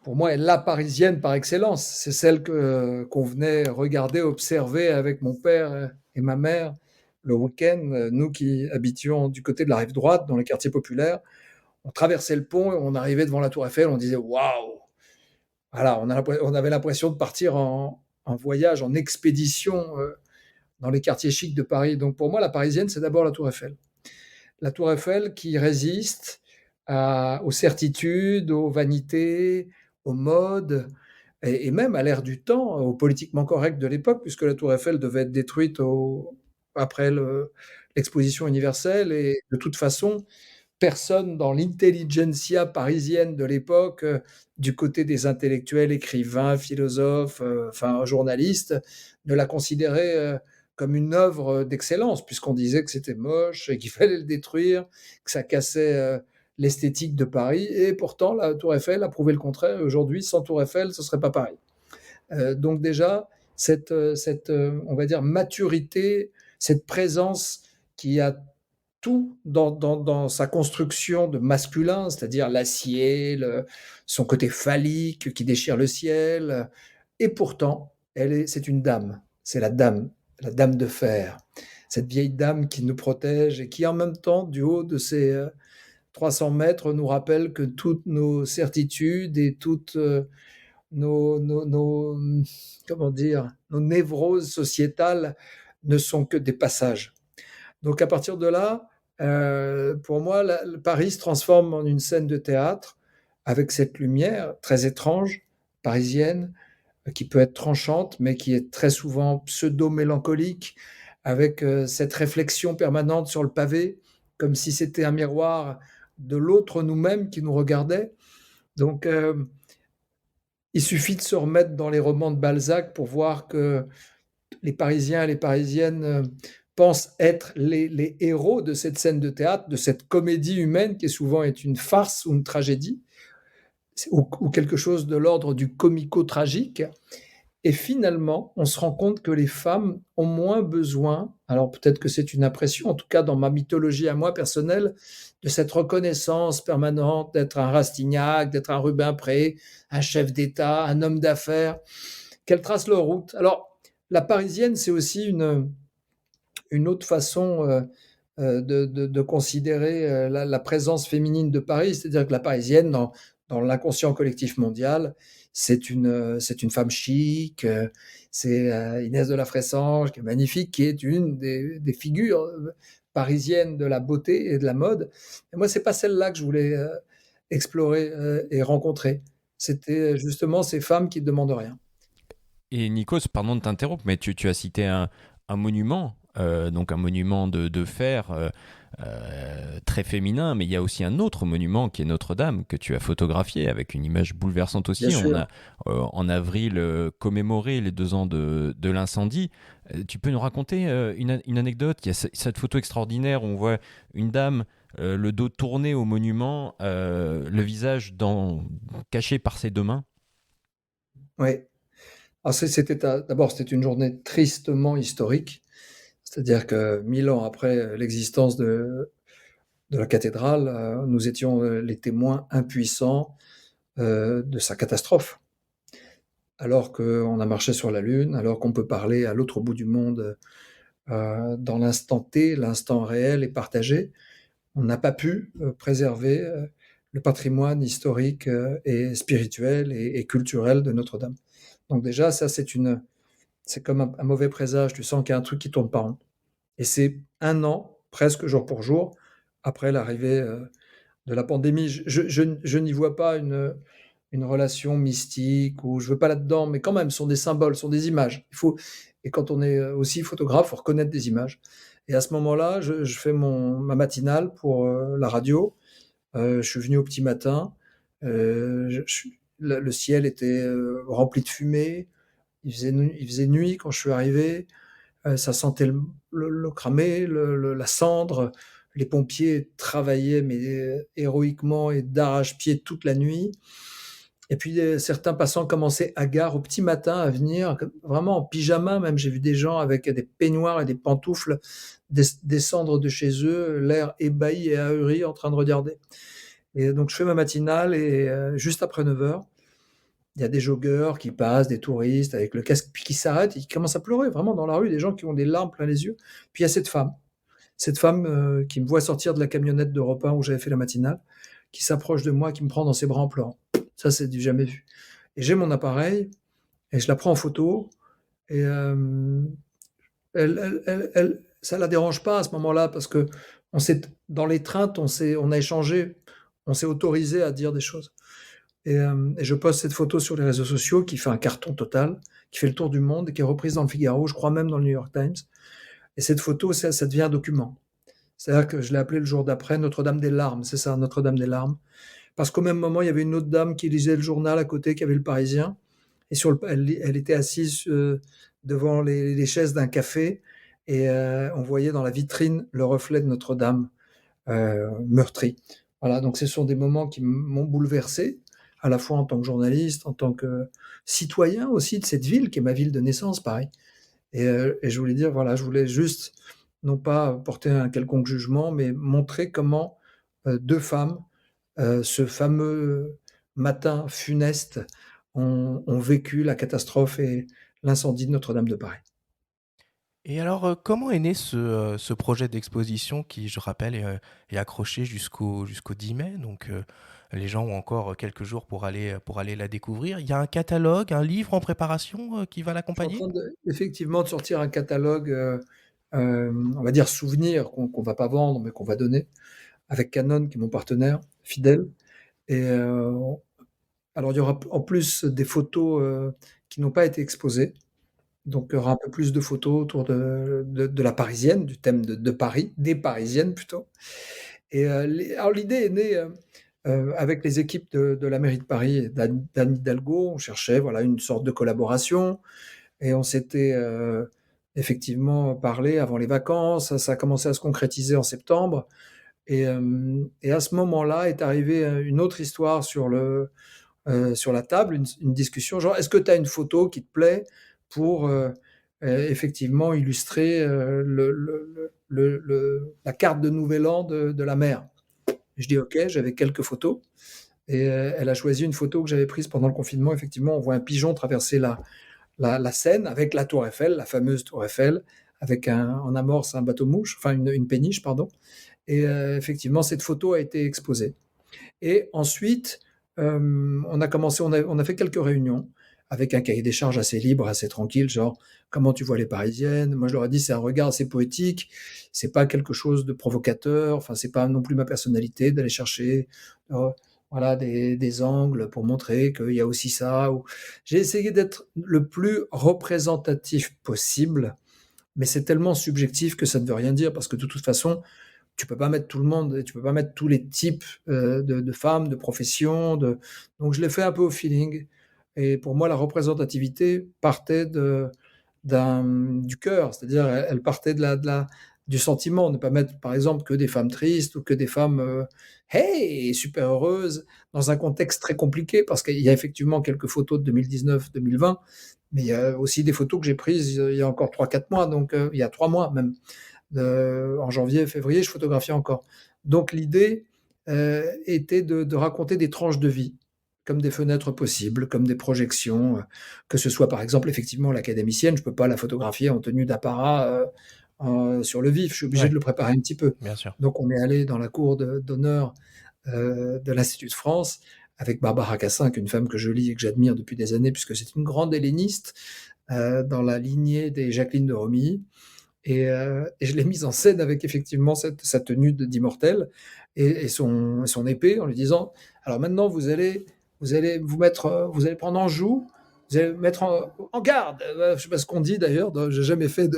pour moi, est la Parisienne par excellence. C'est celle qu'on venait regarder, observer avec mon père et ma mère le week-end. Nous qui habitions du côté de la rive droite, dans les quartiers populaires, on traversait le pont et on arrivait devant la Tour Eiffel, on disait « Waouh !» Voilà, on avait l'impression de partir en voyage, en expédition dans les quartiers chics de Paris. Donc pour moi, la Parisienne, c'est d'abord la Tour Eiffel. La Tour Eiffel qui résiste aux certitudes, aux vanités, aux modes, et même à l'ère du temps, au politiquement correct de l'époque, puisque la Tour Eiffel devait être détruite après l'exposition universelle. Et de toute façon, personne dans l'intelligentsia parisienne de l'époque, du côté des intellectuels, écrivains, philosophes, journalistes, ne la considérait comme une œuvre d'excellence, puisqu'on disait que c'était moche et qu'il fallait le détruire, que ça cassait l'esthétique de Paris. Et pourtant, la Tour Eiffel a prouvé le contraire. Aujourd'hui, sans Tour Eiffel, ce ne serait pas Paris. Donc déjà, cette on va dire, maturité, cette présence qui a tout dans sa construction de masculin, c'est-à-dire l'acier, son côté phallique qui déchire le ciel. Et pourtant, c'est une dame. C'est la dame de fer. Cette vieille dame qui nous protège et qui, en même temps, du haut de ses 300 mètres, nous rappelle que toutes nos certitudes et toutes nos névroses sociétales ne sont que des passages. Donc à partir de là, pour moi, Paris se transforme en une scène de théâtre avec cette lumière très étrange, parisienne, qui peut être tranchante, mais qui est très souvent pseudo-mélancolique, avec cette réflexion permanente sur le pavé, comme si c'était un miroir de l'autre nous-mêmes qui nous regardait. Donc, il suffit de se remettre dans les romans de Balzac pour voir que les Parisiens et les Parisiennes pensent être les héros de cette scène de théâtre, de cette comédie humaine qui souvent est une farce ou une tragédie, ou quelque chose de l'ordre du comico-tragique. Et finalement, on se rend compte que les femmes ont moins besoin, alors peut-être que c'est une impression, en tout cas dans ma mythologie à moi personnelle, de cette reconnaissance permanente d'être un Rastignac, d'être un Rubempré, un chef d'État, un homme d'affaires, qu'elles tracent leur route. Alors, la parisienne, c'est aussi une autre façon de considérer la présence féminine de Paris, c'est-à-dire que la parisienne, dans l'inconscient collectif mondial, c'est une femme chic, c'est Inès de la Fressange, qui est magnifique, qui est une des figures parisiennes de la beauté et de la mode. Et moi, c'est pas celle-là que je voulais explorer et rencontrer. C'était justement ces femmes qui ne demandent rien. Et Nikos, pardon de t'interrompre, mais tu as cité un monument, donc un monument de fer très féminin, mais il y a aussi un autre monument qui est Notre-Dame, que tu as photographié avec une image bouleversante aussi. Bien sûr. On a en avril commémoré les 2 ans de l'incendie. Tu peux nous raconter une anecdote? Il y a cette photo extraordinaire où on voit une dame, le dos tourné au monument, le visage caché par ses 2 mains. Oui. Alors d'abord, c'était une journée tristement historique, c'est-à-dire que 1000 ans après l'existence de la cathédrale, nous étions les témoins impuissants de sa catastrophe. Alors qu'on a marché sur la Lune, alors qu'on peut parler à l'autre bout du monde dans l'instant T, l'instant réel et partagé, on n'a pas pu préserver le patrimoine historique et spirituel et culturel de Notre-Dame. Donc déjà, ça, c'est comme un mauvais présage. Tu sens qu'il y a un truc qui tourne pas rond. Et c'est 1 an, presque jour pour jour, après l'arrivée de la pandémie. Je n'y vois pas une relation mystique, ou je veux pas là-dedans, mais quand même, ce sont des symboles, ce sont des images. Et quand on est aussi photographe, il faut reconnaître des images. Et à ce moment-là, je fais ma matinale pour la radio. Je suis venu au petit matin. Le ciel était rempli de fumée. Il faisait nuit quand je suis arrivé. Ça sentait le cramé, la cendre. Les pompiers travaillaient mais héroïquement et d'arrache-pied toute la nuit. Et puis certains passants commençaient hagards au petit matin à venir, vraiment en pyjama même. J'ai vu des gens avec des peignoirs et des pantoufles descendre de chez eux, l'air ébahi et ahuri en train de regarder. Et donc je fais ma matinale et juste après 9h, il y a des joggeurs qui passent, des touristes avec le casque, puis qui s'arrêtent et qui commencent à pleurer vraiment dans la rue, des gens qui ont des larmes plein les yeux. Puis il y a cette femme qui me voit sortir de la camionnette d'Europe 1 où j'avais fait la matinale, qui s'approche de moi, qui me prend dans ses bras en pleurant. Ça, c'est du jamais vu. Et j'ai mon appareil et je la prends en photo et ça la dérange pas à ce moment-là parce que dans l'étreinte, on a échangé, on s'est autorisé à dire des choses. Et je poste cette photo sur les réseaux sociaux qui fait un carton total, qui fait le tour du monde et qui est reprise dans le Figaro, je crois même dans le New York Times. Et cette photo, ça devient un document. C'est-à-dire que je l'ai appelée le jour d'après Notre-Dame des larmes, c'est ça, Notre-Dame des larmes. Parce qu'au même moment, il y avait une autre dame qui lisait le journal à côté, qui avait le Parisien. Et elle était assise devant les chaises d'un café. Et on voyait dans la vitrine le reflet de Notre-Dame meurtrie. Voilà, donc ce sont des moments qui m'ont bouleversé, à la fois en tant que journaliste, en tant que citoyen aussi de cette ville, qui est ma ville de naissance, pareil. Et je voulais dire, voilà, je voulais juste, non pas porter un quelconque jugement, mais montrer comment 2 femmes, ce fameux matin funeste, ont vécu la catastrophe et l'incendie de Notre-Dame de Paris. Et alors, comment est né ce projet d'exposition qui, je rappelle, est accroché jusqu'au 10 mai? Donc, les gens ont encore quelques jours pour aller la découvrir. Il y a un catalogue, un livre en préparation qui va Je suis en l'accompagner? train effectivement de sortir un catalogue, on va dire souvenir, qu'on va pas vendre, mais qu'on va donner, avec Canon, qui est mon partenaire fidèle. Et alors, il y aura en plus des photos qui n'ont pas été exposées. Donc, il y aura un peu plus de photos autour de la Parisienne, du thème de Paris, des Parisiennes plutôt. Et alors, l'idée est née avec les équipes de la mairie de Paris et d'Anne Hidalgo. On cherchait voilà, une sorte de collaboration. Et on s'était effectivement parlé avant les vacances. Ça a commencé à se concrétiser en septembre. Et à ce moment-là est arrivée une autre histoire sur la table, une discussion, genre, est-ce que tu as une photo qui te plaît pour effectivement illustrer la carte de Nouvel An de la mer? Je dis OK, j'avais quelques photos. Et elle a choisi une photo que j'avais prise pendant le confinement. Effectivement, on voit un pigeon traverser la Seine avec la Tour Eiffel, la fameuse Tour Eiffel, avec en amorce un bateau-mouche, enfin une péniche, pardon. Et effectivement, cette photo a été exposée. Et ensuite, on a fait quelques réunions avec un cahier des charges assez libre, assez tranquille, genre comment tu vois les Parisiennes. Moi, je leur ai dit, c'est un regard assez poétique, c'est pas quelque chose de provocateur, enfin, c'est pas non plus ma personnalité d'aller chercher voilà, des angles pour montrer qu'il y a aussi ça. J'ai essayé d'être le plus représentatif possible, mais c'est tellement subjectif que ça ne veut rien dire, parce que de toute façon, tu peux pas mettre tout le monde, tu peux pas mettre tous les types de femmes, de professions. Donc je l'ai fait un peu au feeling. Et pour moi, la représentativité partait du cœur, c'est-à-dire elle partait du sentiment. Ne pas mettre, par exemple, que des femmes tristes ou que des femmes hey, super heureuses dans un contexte très compliqué, parce qu'il y a effectivement quelques photos de 2019-2020, mais il y a aussi des photos que j'ai prises il y a encore 3-4 mois, donc il y a 3 mois même. En janvier, février, je photographiais encore. Donc l'idée était de raconter des tranches de vie, comme des fenêtres possibles, comme des projections, que ce soit par exemple effectivement l'académicienne, je ne peux pas la photographier en tenue d'apparat sur le vif, je suis obligé de le préparer un petit peu. Bien sûr. Donc on est allé dans la cour d'honneur de l'Institut de France avec Barbara Cassin, qui est une femme que je lis et que j'admire depuis des années, puisque c'est une grande helléniste dans la lignée des Jacqueline de Romilly. Et je l'ai mise en scène avec effectivement sa tenue d'immortel et son épée, en lui disant, alors maintenant vous allez prendre en joue, vous allez mettre en garde. Je ne sais pas ce qu'on dit d'ailleurs, je n'ai jamais fait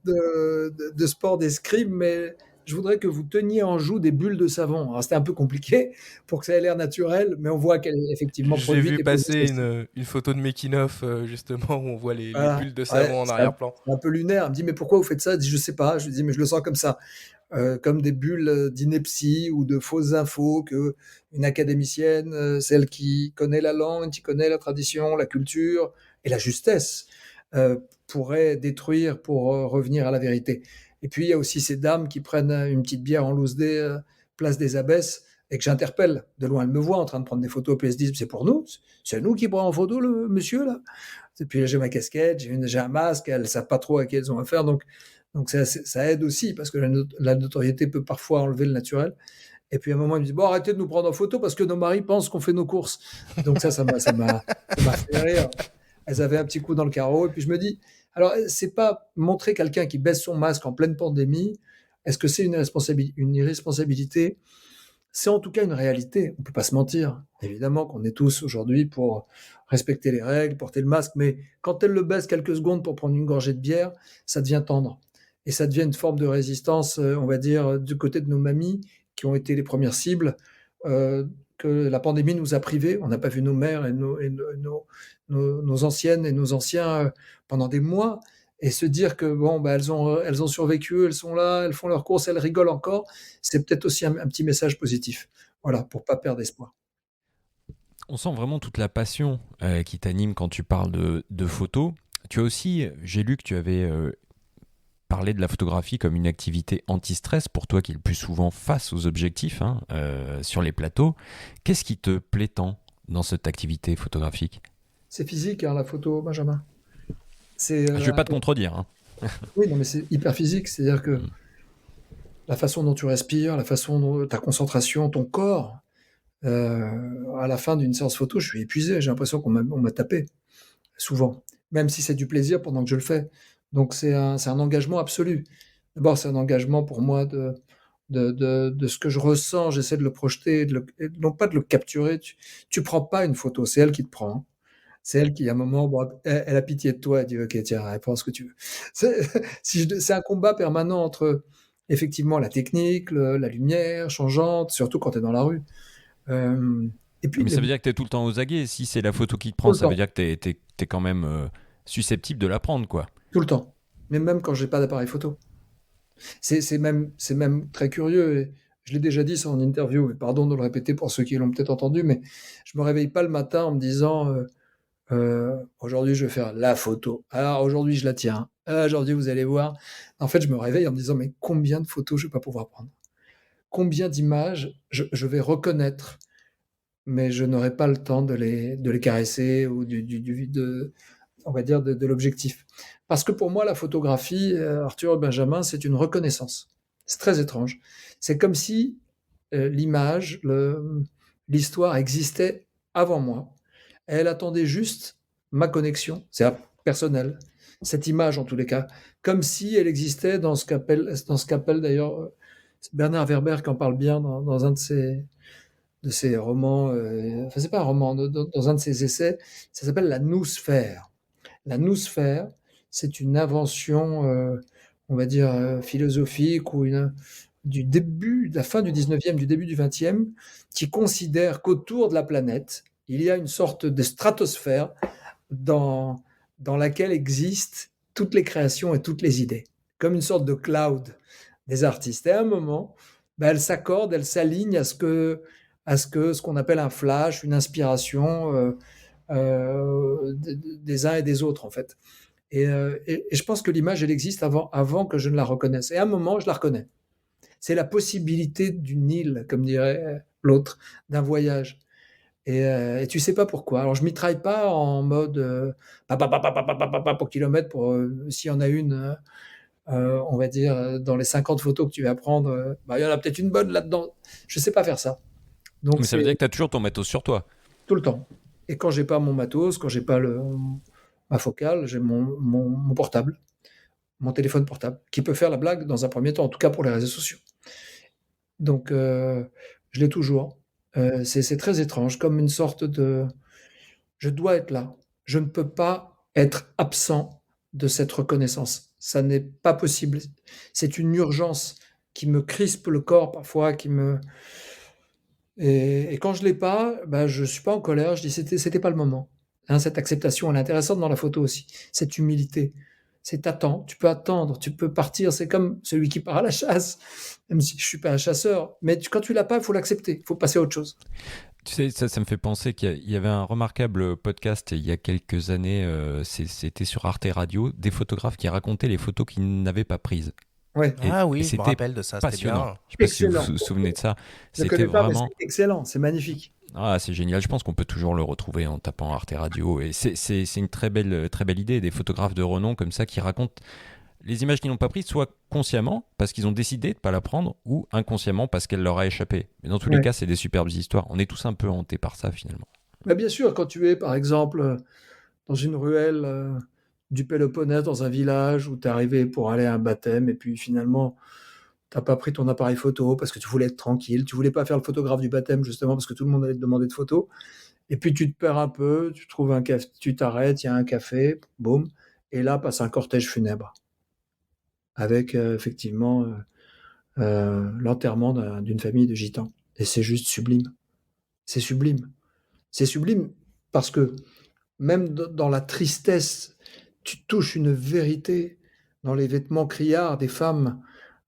de sport d'escrime, mais je voudrais que vous teniez en joue des bulles de savon. Alors c'était un peu compliqué pour que ça ait l'air naturel, mais on voit qu'elle est effectivement J'ai produite. vu passer une photo de making-of justement où on voit les bulles de savon en arrière-plan. C'est un peu lunaire. Elle me dit, mais pourquoi vous faites ça? Je dis, je sais pas. Je lui dis, mais je le sens comme ça. Comme des bulles d'ineptie ou de fausses infos que une académicienne, celle qui connaît la langue, qui connaît la tradition, la culture et la justesse, pourrait détruire pour revenir à la vérité. Et puis, il y a aussi ces dames qui prennent une petite bière en loose day, place des Abbesses, et que j'interpelle. De loin, elles me voient en train de prendre des photos, puis elles se disent, c'est pour nous, c'est nous qui prenons en photo le monsieur, là. Et puis là, j'ai ma casquette, j'ai un masque, elles ne savent pas trop à qui elles ont affaire, donc ça aide aussi, parce que la notoriété peut parfois enlever le naturel. Et puis à un moment, ils me disent, bon, arrêtez de nous prendre en photo, parce que nos maris pensent qu'on fait nos courses. Donc ça m'a fait rire. Elles avaient un petit coup dans le carreau, et puis je me dis, alors, c'est pas montrer quelqu'un qui baisse son masque en pleine pandémie, est-ce que c'est une irresponsabilité? C'est en tout cas une réalité, on ne peut pas se mentir. Évidemment qu'on est tous aujourd'hui pour respecter les règles, porter le masque, mais quand elle le baisse quelques secondes pour prendre une gorgée de bière, ça devient tendre. Et ça devient une forme de résistance, on va dire, du côté de nos mamies, qui ont été les premières cibles, que la pandémie nous a privés. On n'a pas vu nos mères et nos anciennes et nos anciens pendant des mois, et se dire que bon, elles ont survécu, elles sont là, elles font leurs courses, elles rigolent encore, c'est peut-être aussi un petit message positif. Voilà, pour pas perdre espoir. On sent vraiment toute la passion qui t'anime quand tu parles de photos. Tu as aussi, j'ai lu que tu avais parlé de la photographie comme une activité anti-stress pour toi qui est le plus souvent face aux objectifs sur les plateaux. Qu'est-ce qui te plaît tant dans cette activité photographique? C'est physique, la photo, Benjamin. Je ne vais pas te contredire. Oui, non, mais c'est hyper physique. C'est-à-dire que la façon dont tu respires, la façon dont ta concentration, ton corps, à la fin d'une séance photo, je suis épuisé. J'ai l'impression qu'on m'a tapé, souvent. Même si c'est du plaisir pendant que je le fais. Donc c'est un engagement absolu. D'abord, c'est un engagement pour moi de ce que je ressens, j'essaie de le projeter, non pas de le capturer. Tu prends pas une photo, c'est elle qui te prend. C'est elle qui, à un moment, bon, elle a pitié de toi, elle dit ok, tiens, prends ce que tu veux. C'est un combat permanent entre effectivement la technique, la lumière changeante, surtout quand tu es dans la rue. Et puis Mais ça veut dire que tu es tout le temps aux aguets. Si c'est la photo qui te prend, Tout le ça veut temps. dire que tu es quand même susceptible de la prendre, quoi. Tout le temps. Mais même quand j'ai pas d'appareil photo. C'est même très curieux. Et je l'ai déjà dit ça en interview, et pardon de le répéter pour ceux qui l'ont peut-être entendu, mais je me réveille pas le matin en me disant aujourd'hui je vais faire la photo. Alors aujourd'hui je la tiens. Aujourd'hui vous allez voir. En fait, je me réveille en me disant mais combien de photos je vais pas pouvoir prendre? Combien d'images je vais reconnaître, mais je n'aurai pas le temps de les caresser ou on va dire de l'objectif. Parce que pour moi, la photographie, Arthur et Benjamin, c'est une reconnaissance. C'est très étrange. C'est comme si l'image, l'histoire existait avant moi. Elle attendait juste ma connexion, c'est personnel, cette image en tous les cas, comme si elle existait dans ce qu'appelle d'ailleurs c'est Bernard Werber qui en parle bien dans un de ses romans, enfin c'est pas un roman, dans un de ses essais, ça s'appelle la noosphère. La noosphère, c'est une invention, on va dire, philosophique ou de la fin du 19e, du début du 20e, qui considère qu'autour de la planète, il y a une sorte de stratosphère dans laquelle existent toutes les créations et toutes les idées, comme une sorte de cloud des artistes. Et à un moment, elles s'accordent, elles s'alignent à ce qu'on appelle un flash, une inspiration des uns et des autres, en fait. Et je pense que l'image, elle existe avant que je ne la reconnaisse. Et à un moment, je la reconnais. C'est la possibilité d'une île, comme dirait l'autre, d'un voyage. Et tu sais pas pourquoi. Alors, je mitraille pas en mode pour kilomètre, s'il y en a une, on va dire, dans les 50 photos que tu vas prendre, il y en a peut-être une bonne là-dedans. Je sais pas faire ça. Donc, Mais ça veut dire que tu as toujours ton matos sur toi. tout le temps. Et quand j'ai pas mon matos, quand j'ai pas ma focale, j'ai mon portable, mon téléphone portable, qui peut faire la blague dans un premier temps, en tout cas pour les réseaux sociaux. Donc, je l'ai toujours. C'est très étrange, comme une sorte de... Je dois être là. Je ne peux pas être absent de cette reconnaissance. Ça n'est pas possible. C'est une urgence qui me crispe le corps parfois, Et quand je l'ai pas, je suis pas en colère. Je dis c'était pas le moment. Hein, cette acceptation, elle est intéressante dans la photo aussi. Cette humilité. C'est t'attends, tu peux attendre, tu peux partir. C'est comme celui qui part à la chasse, même si je suis pas un chasseur. Mais quand tu l'as pas, il faut l'accepter. Il faut passer à autre chose. Tu sais, ça me fait penser qu'il y avait un remarquable podcast il y a quelques années, c'était sur Arte Radio, des photographes qui racontaient les photos qu'ils n'avaient pas prises. Ouais. Ah oui, et je me c'était rappelle de ça, c'était passionnant. bien. Je ne sais pas si Excellent. vous vous souvenez de ça. Je ne C'était connais pas, mais vraiment... c'est excellent, c'est magnifique. Ah, c'est génial. Je pense qu'on peut toujours le retrouver en tapant Arte Radio. Et c'est une très belle idée, des photographes de renom comme ça qui racontent les images qu'ils n'ont pas prises, soit consciemment parce qu'ils ont décidé de ne pas la prendre, ou inconsciemment parce qu'elle leur a échappé. Mais dans tous les cas, c'est des superbes histoires. On est tous un peu hantés par ça finalement. Mais bien sûr, quand tu es, par exemple, dans une ruelle du Péloponnèse, dans un village où tu es arrivé pour aller à un baptême, et puis finalement, tu n'as pas pris ton appareil photo parce que tu voulais être tranquille, tu voulais pas faire le photographe du baptême, justement, parce que tout le monde allait te demander de photos, et puis tu te perds un peu, tu trouves un café, tu t'arrêtes, il y a un café, boum, et là passe un cortège funèbre, avec effectivement l'enterrement d'une famille de gitans. Et c'est juste sublime. C'est sublime. C'est sublime parce que même dans la tristesse, tu touches une vérité dans les vêtements criards des femmes,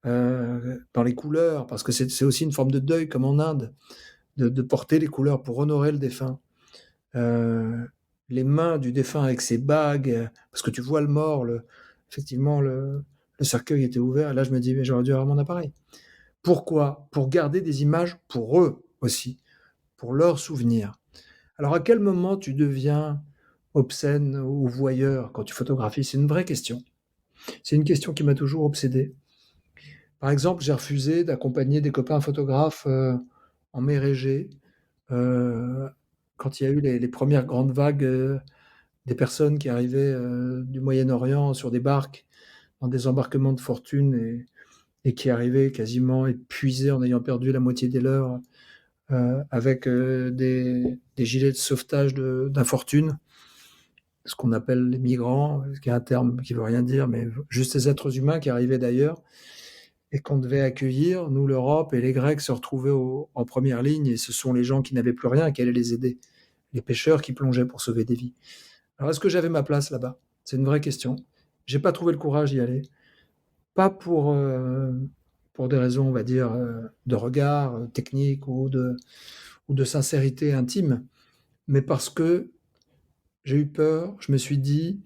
dans les couleurs, parce que c'est aussi une forme de deuil, comme en Inde, de porter les couleurs pour honorer le défunt. Les mains du défunt avec ses bagues, parce que tu vois le mort, effectivement, le cercueil était ouvert, et là je me dis, mais j'aurais dû avoir mon appareil. Pourquoi? Pour garder des images pour eux aussi, pour leurs souvenirs. Alors à quel moment tu deviens obscène ou voyeur quand tu photographies? C'est une vraie question. C'est une question qui m'a toujours obsédé. Par exemple, j'ai refusé d'accompagner des copains photographes en mer Égée, quand il y a eu les premières grandes vagues des personnes qui arrivaient du Moyen-Orient sur des barques, dans des embarquements de fortune, et qui arrivaient quasiment épuisés en ayant perdu la moitié des leurs, avec des gilets de sauvetage d'infortune, ce qu'on appelle les migrants, ce qui est un terme qui veut rien dire, mais juste des êtres humains qui arrivaient d'ailleurs et qu'on devait accueillir. Nous, l'Europe et les Grecs se retrouvaient en première ligne, et ce sont les gens qui n'avaient plus rien qui allaient les aider, les pêcheurs qui plongeaient pour sauver des vies. Alors, est-ce que j'avais ma place là-bas? C'est une vraie question. J'ai pas trouvé le courage d'y aller. Pas pour des raisons, on va dire, de regard technique ou de sincérité intime, mais parce que j'ai eu peur. Je me suis dit,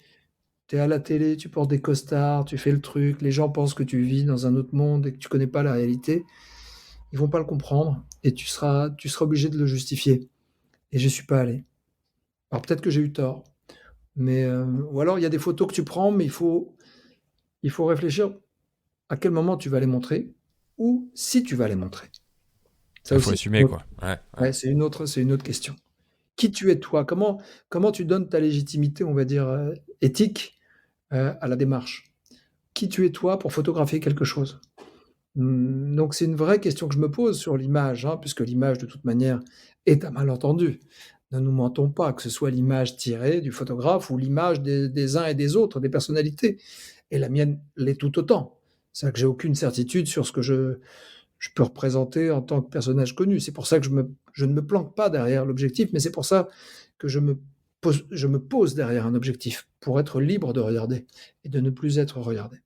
tu es à la télé, tu portes des costards, tu fais le truc, les gens pensent que tu vis dans un autre monde et que tu connais pas la réalité. Ils vont pas le comprendre et tu seras obligé de le justifier. Et je suis pas allé. Alors peut-être que j'ai eu tort, mais ou alors il y a des photos que tu prends, mais il faut réfléchir à quel moment tu vas les montrer ou si tu vas les montrer. Ça faut assumer, quoi. Ouais, c'est une autre question. Qui tu es toi? Comment tu donnes ta légitimité, on va dire, éthique, à la démarche? Qui tu es toi pour photographier quelque chose? Donc c'est une vraie question que je me pose sur l'image, puisque l'image, de toute manière, est un malentendu. Ne nous mentons pas, que ce soit l'image tirée du photographe ou l'image des uns et des autres, des personnalités. Et la mienne l'est tout autant. C'est vrai que j'ai aucune certitude sur ce que je peux représenter en tant que personnage connu. C'est pour ça que je ne me planque pas derrière l'objectif, mais c'est pour ça que je me pose derrière un objectif, pour être libre de regarder et de ne plus être regardé.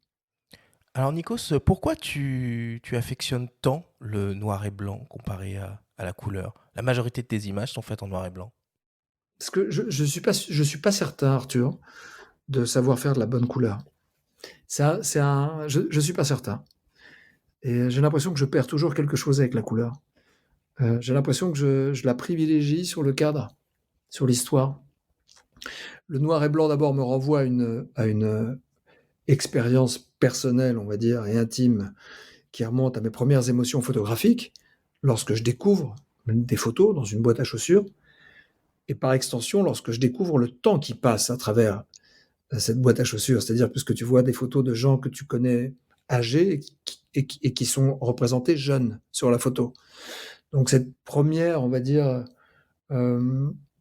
Alors Nikos, pourquoi tu affectionnes tant le noir et blanc comparé à la couleur? La majorité de tes images sont faites en noir et blanc. Parce que je suis pas certain, Arthur, de savoir faire de la bonne couleur. Je suis pas certain. Et j'ai l'impression que je perds toujours quelque chose avec la couleur. J'ai l'impression que je la privilégie sur le cadre, sur l'histoire. Le noir et blanc, d'abord, me renvoie à une expérience personnelle, on va dire, et intime, qui remonte à mes premières émotions photographiques, lorsque je découvre des photos dans une boîte à chaussures, et par extension, lorsque je découvre le temps qui passe à travers cette boîte à chaussures, c'est-à-dire puisque tu vois des photos de gens que tu connais âgés et qui sont représentés jeunes sur la photo. Donc cette première, on va dire,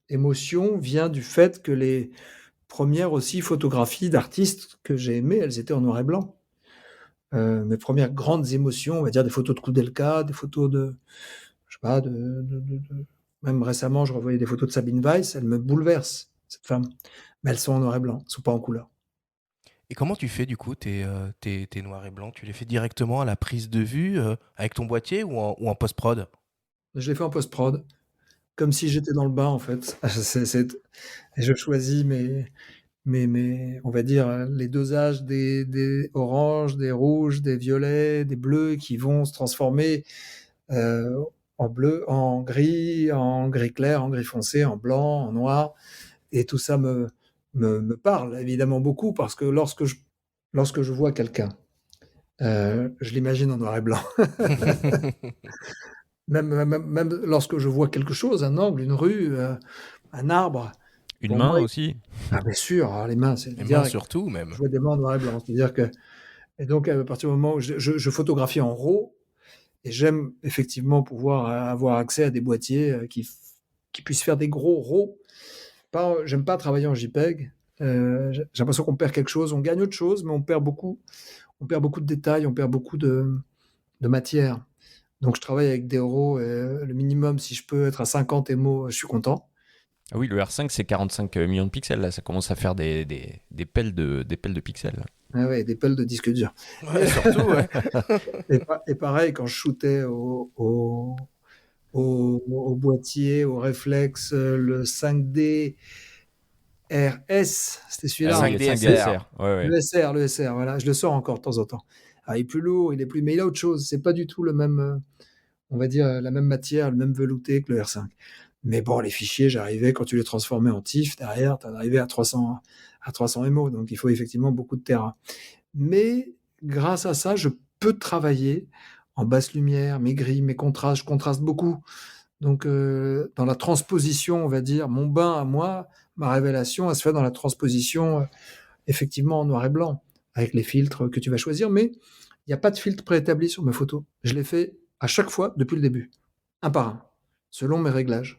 émotion vient du fait que les premières aussi photographies d'artistes que j'ai aimées, elles étaient en noir et blanc. Mes premières grandes émotions, on va dire des photos de Koudelka, des photos de, je sais pas, même récemment, je revoyais des photos de Sabine Weiss, elles me bouleversent, cette femme. Mais elles sont en noir et blanc, elles ne sont pas en couleur. Et comment tu fais du coup tes noirs et blancs? Tu les fais directement à la prise de vue avec ton boîtier ou en post-prod? Je les fais en post-prod, comme si j'étais dans le bain en fait. Et je choisis on va dire, les dosages des oranges, des rouges, des violets, des bleus qui vont se transformer en bleu, en gris clair, en gris foncé, en blanc, en noir. Et tout ça me parle évidemment beaucoup, parce que lorsque je vois quelqu'un, je l'imagine en noir et blanc. même lorsque je vois quelque chose, un angle, une rue, un arbre. Une main aussi. Ah, bien sûr, alors les mains, c'est les mains surtout même. Je vois des mains en noir et blanc, c'est-à-dire que, et donc à partir du moment où je photographie en RAW, et j'aime effectivement pouvoir avoir accès à des boîtiers qui puissent faire des gros RAW. J'aime pas travailler en JPEG. J'ai l'impression qu'on perd quelque chose, on gagne autre chose, mais on perd beaucoup de détails, on perd beaucoup de matière. Donc je travaille avec des RAW, le minimum, si je peux être à 50 MO, je suis content. Ah oui, le R5 c'est 45 millions de pixels, là ça commence à faire des pelles de pixels. Ah ouais, des pelles de disque dur. Ouais, surtout, ouais. Et pareil, quand je shootais au boîtier, au réflexe, le 5D RS, c'était celui-là. Ah, 5D SR. Ouais. Le SR, voilà, je le sors encore de temps en temps. Ah, il est plus lourd, mais il a autre chose. C'est pas du tout le même, on va dire, la même matière, le même velouté que le R5. Mais bon, les fichiers, j'arrivais, quand tu les transformais en TIFF, derrière, tu arrivais à 300 MO. Donc, il faut effectivement beaucoup de terrain. Mais grâce à ça, je peux travailler en basse lumière, mes grilles, mes contrastes. Je contraste beaucoup. Donc, dans la transposition, on va dire, mon bain à moi, ma révélation, elle se fait dans la transposition, effectivement, en noir et blanc, avec les filtres que tu vas choisir. Mais Il n'y a pas de filtre préétabli sur mes photos. Je les fais à chaque fois depuis le début, un par un, selon mes réglages.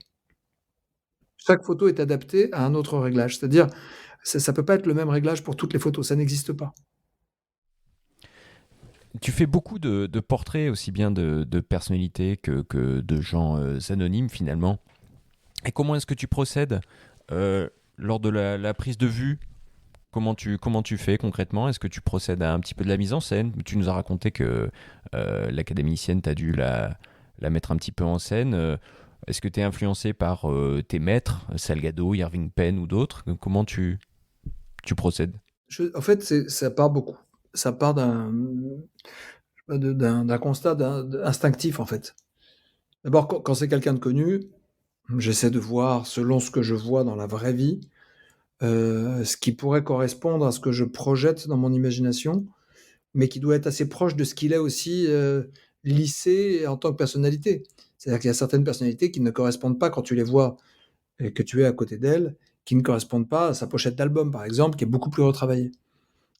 Chaque photo est adaptée à un autre réglage. C'est-à-dire, ça peut pas être le même réglage pour toutes les photos. Ça n'existe pas. Tu fais beaucoup de portraits, aussi bien de personnalités que de gens anonymes, finalement. Et comment est-ce que tu procèdes lors de la prise de vue? Comment tu fais concrètement? Est-ce que tu procèdes à un petit peu de la mise en scène? Tu nous as raconté que l'académicienne, tu as dû la mettre un petit peu en scène. Est-ce que tu es influencé par tes maîtres, Salgado, Irving Penn ou d'autres? Comment tu procèdes? En fait, ça part beaucoup. Ça part d'un constat instinctif, en fait. D'abord, quand c'est quelqu'un de connu, j'essaie de voir, selon ce que je vois dans la vraie vie, ce qui pourrait correspondre à ce que je projette dans mon imagination, mais qui doit être assez proche de ce qu'il est aussi lissé en tant que personnalité. C'est-à-dire qu'il y a certaines personnalités qui ne correspondent pas quand tu les vois et que tu es à côté d'elles, qui ne correspondent pas à sa pochette d'album, par exemple, qui est beaucoup plus retravaillée.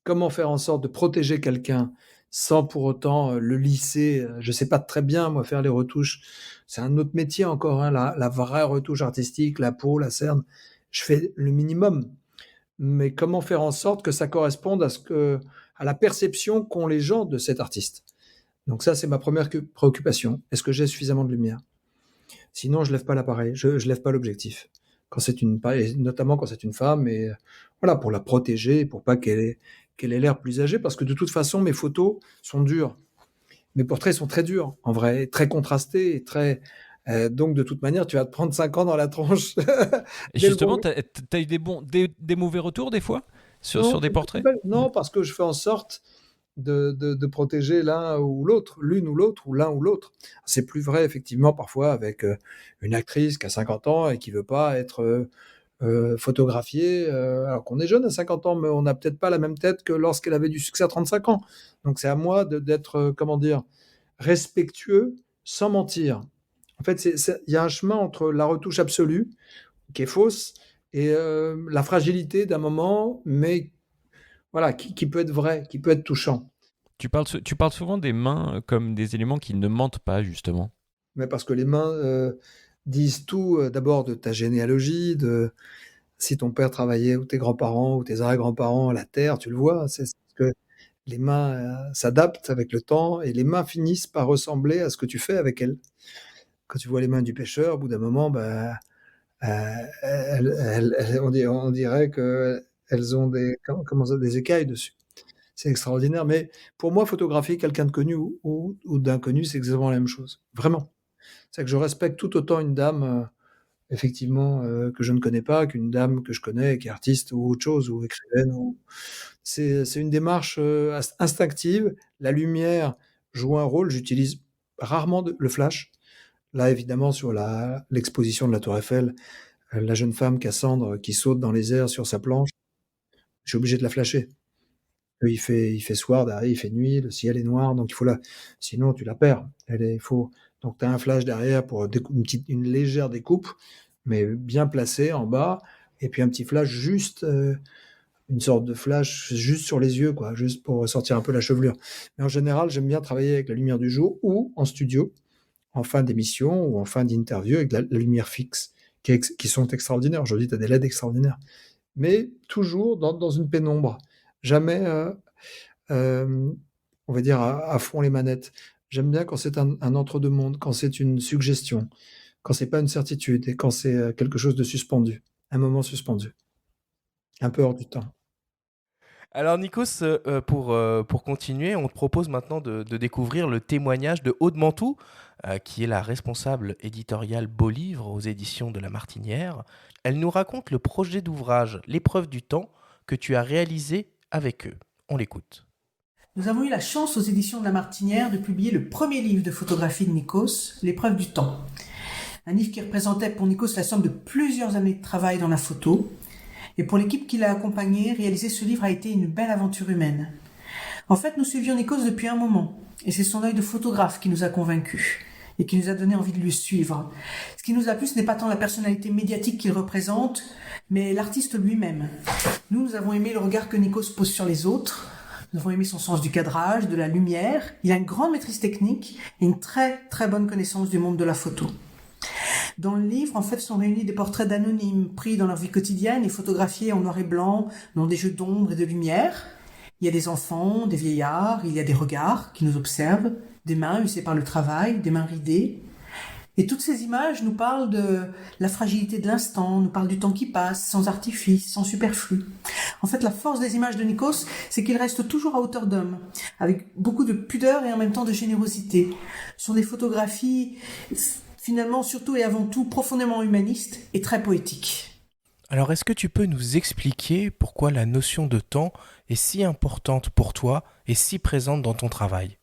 Comment faire en sorte de protéger quelqu'un sans pour autant le lisser? Je ne sais pas très bien, moi, faire les retouches. C'est un autre métier encore, hein, la vraie retouche artistique, la peau, la cerne. Je fais le minimum. Mais comment faire en sorte que ça corresponde à la perception qu'ont les gens de cet artiste? Donc ça, c'est ma première préoccupation. Est-ce que j'ai suffisamment de lumière? Sinon, je lève pas l'appareil, je lève pas l'objectif. Notamment quand c'est une femme, et voilà, pour la protéger, pour pas qu'elle ait l'air plus âgée, parce que de toute façon, mes photos sont dures. Mes portraits sont très durs, en vrai, très contrastés, et très... donc, de toute manière, tu vas te prendre 5 ans dans la tronche. Et justement, tu as eu des mauvais retours, des fois, sur des portraits? Non, parce que je fais en sorte de protéger l'un ou l'autre, l'une ou l'autre, ou l'un ou l'autre. C'est plus vrai, effectivement, parfois, avec une actrice qui a 50 ans et qui veut pas être photographiée, alors qu'on est jeune à 50 ans, mais on n'a peut-être pas la même tête que lorsqu'elle avait du succès à 35 ans. Donc, c'est à moi d'être, respectueux sans mentir. En fait, il y a un chemin entre la retouche absolue, qui est fausse, et la fragilité d'un moment, mais voilà, qui peut être vrai, qui peut être touchant. Tu parles souvent des mains comme des éléments qui ne mentent pas, justement. Mais parce que les mains disent tout, d'abord de ta généalogie, de si ton père travaillait, ou tes grands-parents, ou tes arrière-grands-parents, la terre, tu le vois, c'est que les mains s'adaptent avec le temps, et les mains finissent par ressembler à ce que tu fais avec elles. Quand tu vois les mains du pêcheur, au bout d'un moment, on dirait qu'elles ont des écailles dessus. C'est extraordinaire. Mais pour moi, photographier quelqu'un de connu ou d'inconnu, c'est exactement la même chose. Vraiment. C'est que je respecte tout autant une dame, effectivement, que je ne connais pas, qu'une dame que je connais, qui est artiste ou autre chose, ou écrivaine. C'est une démarche instinctive. La lumière joue un rôle. J'utilise rarement le flash. Là, évidemment, sur l'exposition de la Tour Eiffel, la jeune femme Cassandre qui saute dans les airs sur sa planche, je suis obligé de la flasher. Il fait soir derrière, il fait nuit, le ciel est noir, donc sinon tu la perds. Donc tu as un flash derrière pour une légère découpe, mais bien placée en bas, et puis un petit flash juste, une sorte de flash juste sur les yeux, quoi, juste pour ressortir un peu la chevelure. Mais en général, j'aime bien travailler avec la lumière du jour ou en studio, en fin d'émission ou en fin d'interview, avec la lumière fixe, qui sont extraordinaires. Aujourd'hui, tu as des LED extraordinaires. Mais toujours dans une pénombre. Jamais, on va dire, à fond les manettes. J'aime bien quand c'est un entre-deux-mondes, quand c'est une suggestion, quand c'est pas une certitude, et quand c'est quelque chose de suspendu, un moment suspendu, un peu hors du temps. Alors Nikos, pour continuer, on te propose maintenant de découvrir le témoignage de Aude Mantoux, qui est la responsable éditoriale Beau Livre aux éditions de La Martinière. Elle nous raconte le projet d'ouvrage L'épreuve du temps que tu as réalisé avec eux. On l'écoute. Nous avons eu la chance aux éditions de La Martinière de publier le premier livre de photographie de Nikos, L'épreuve du temps. Un livre qui représentait pour Nikos la somme de plusieurs années de travail dans la photo. Et pour l'équipe qui l'a accompagné, réaliser ce livre a été une belle aventure humaine. En fait, nous suivions Nikos depuis un moment, et c'est son œil de photographe qui nous a convaincus, et qui nous a donné envie de lui suivre. Ce qui nous a plu, ce n'est pas tant la personnalité médiatique qu'il représente, mais l'artiste lui-même. Nous avons aimé le regard que Nikos pose sur les autres, Nous avons aimé son sens du cadrage, de la lumière. Il a une grande maîtrise technique et une très très bonne connaissance du monde de la photo. Dans le livre, en fait, sont réunis des portraits d'anonymes pris dans leur vie quotidienne et photographiés en noir et blanc dans des jeux d'ombre et de lumière. Il y a des enfants, des vieillards, il y a des regards qui nous observent, des mains usées par le travail, des mains ridées. Et toutes ces images nous parlent de la fragilité de l'instant, nous parlent du temps qui passe, sans artifice, sans superflu. En fait, la force des images de Nikos, c'est qu'ils restent toujours à hauteur d'homme, avec beaucoup de pudeur et en même temps de générosité. Ce sont des photographies, finalement, surtout et avant tout, profondément humanistes et très poétiques. Alors, est-ce que tu peux nous expliquer pourquoi la notion de temps est si importante pour toi et si présente dans ton travail ?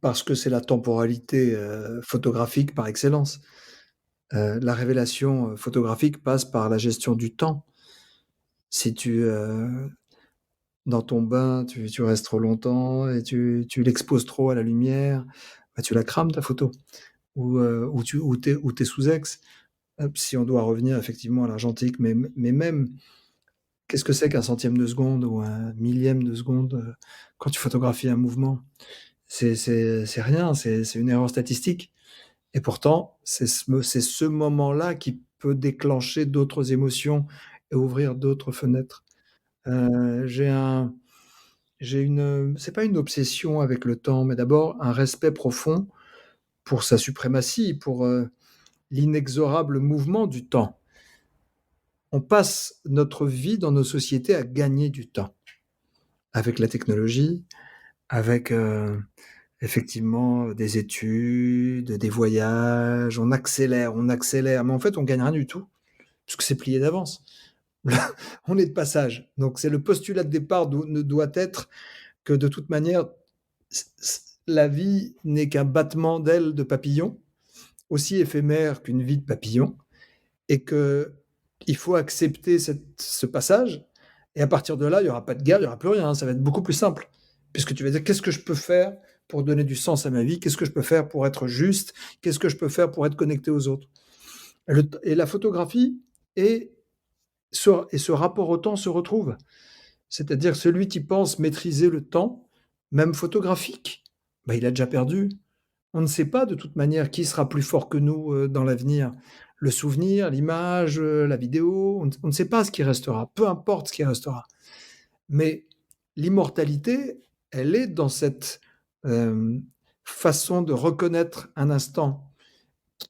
Parce que c'est la temporalité photographique par excellence. La révélation photographique passe par la gestion du temps. Si dans ton bain, tu restes trop longtemps et tu l'exposes trop à la lumière, bah, tu la crames ta photo. Ou t'es sous ex. Si on doit revenir effectivement à l'argentique, mais même, qu'est-ce que c'est qu'un centième de seconde ou un millième de seconde quand tu photographies un mouvement ? C'est rien, c'est une erreur statistique. Et pourtant, c'est ce moment-là qui peut déclencher d'autres émotions et ouvrir d'autres fenêtres. C'est pas une obsession avec le temps, mais d'abord un respect profond pour sa suprématie, pour l'inexorable mouvement du temps. On passe notre vie dans nos sociétés à gagner du temps. Avec la technologie, avec effectivement des études, des voyages, on accélère, mais en fait on gagne rien du tout, puisque c'est plié d'avance. On est de passage. Donc c'est le postulat de départ ne doit être que de toute manière, la vie n'est qu'un battement d'ailes de papillon, aussi éphémère qu'une vie de papillon, et qu'il faut accepter ce passage, et à partir de là, il n'y aura pas de guerre, il n'y aura plus rien, ça va être beaucoup plus simple, puisque tu vas dire, qu'est-ce que je peux faire pour donner du sens à ma vie, qu'est-ce que je peux faire pour être juste, qu'est-ce que je peux faire pour être connecté aux autres. Et la photographie et ce rapport au temps se retrouvent. C'est-à-dire celui qui pense maîtriser le temps, même photographique, bah, il a déjà perdu. On ne sait pas de toute manière qui sera plus fort que nous dans l'avenir. Le souvenir, l'image, la vidéo, on ne sait pas ce qui restera, peu importe ce qui restera. Mais l'immortalité, elle est dans cette façon de reconnaître un instant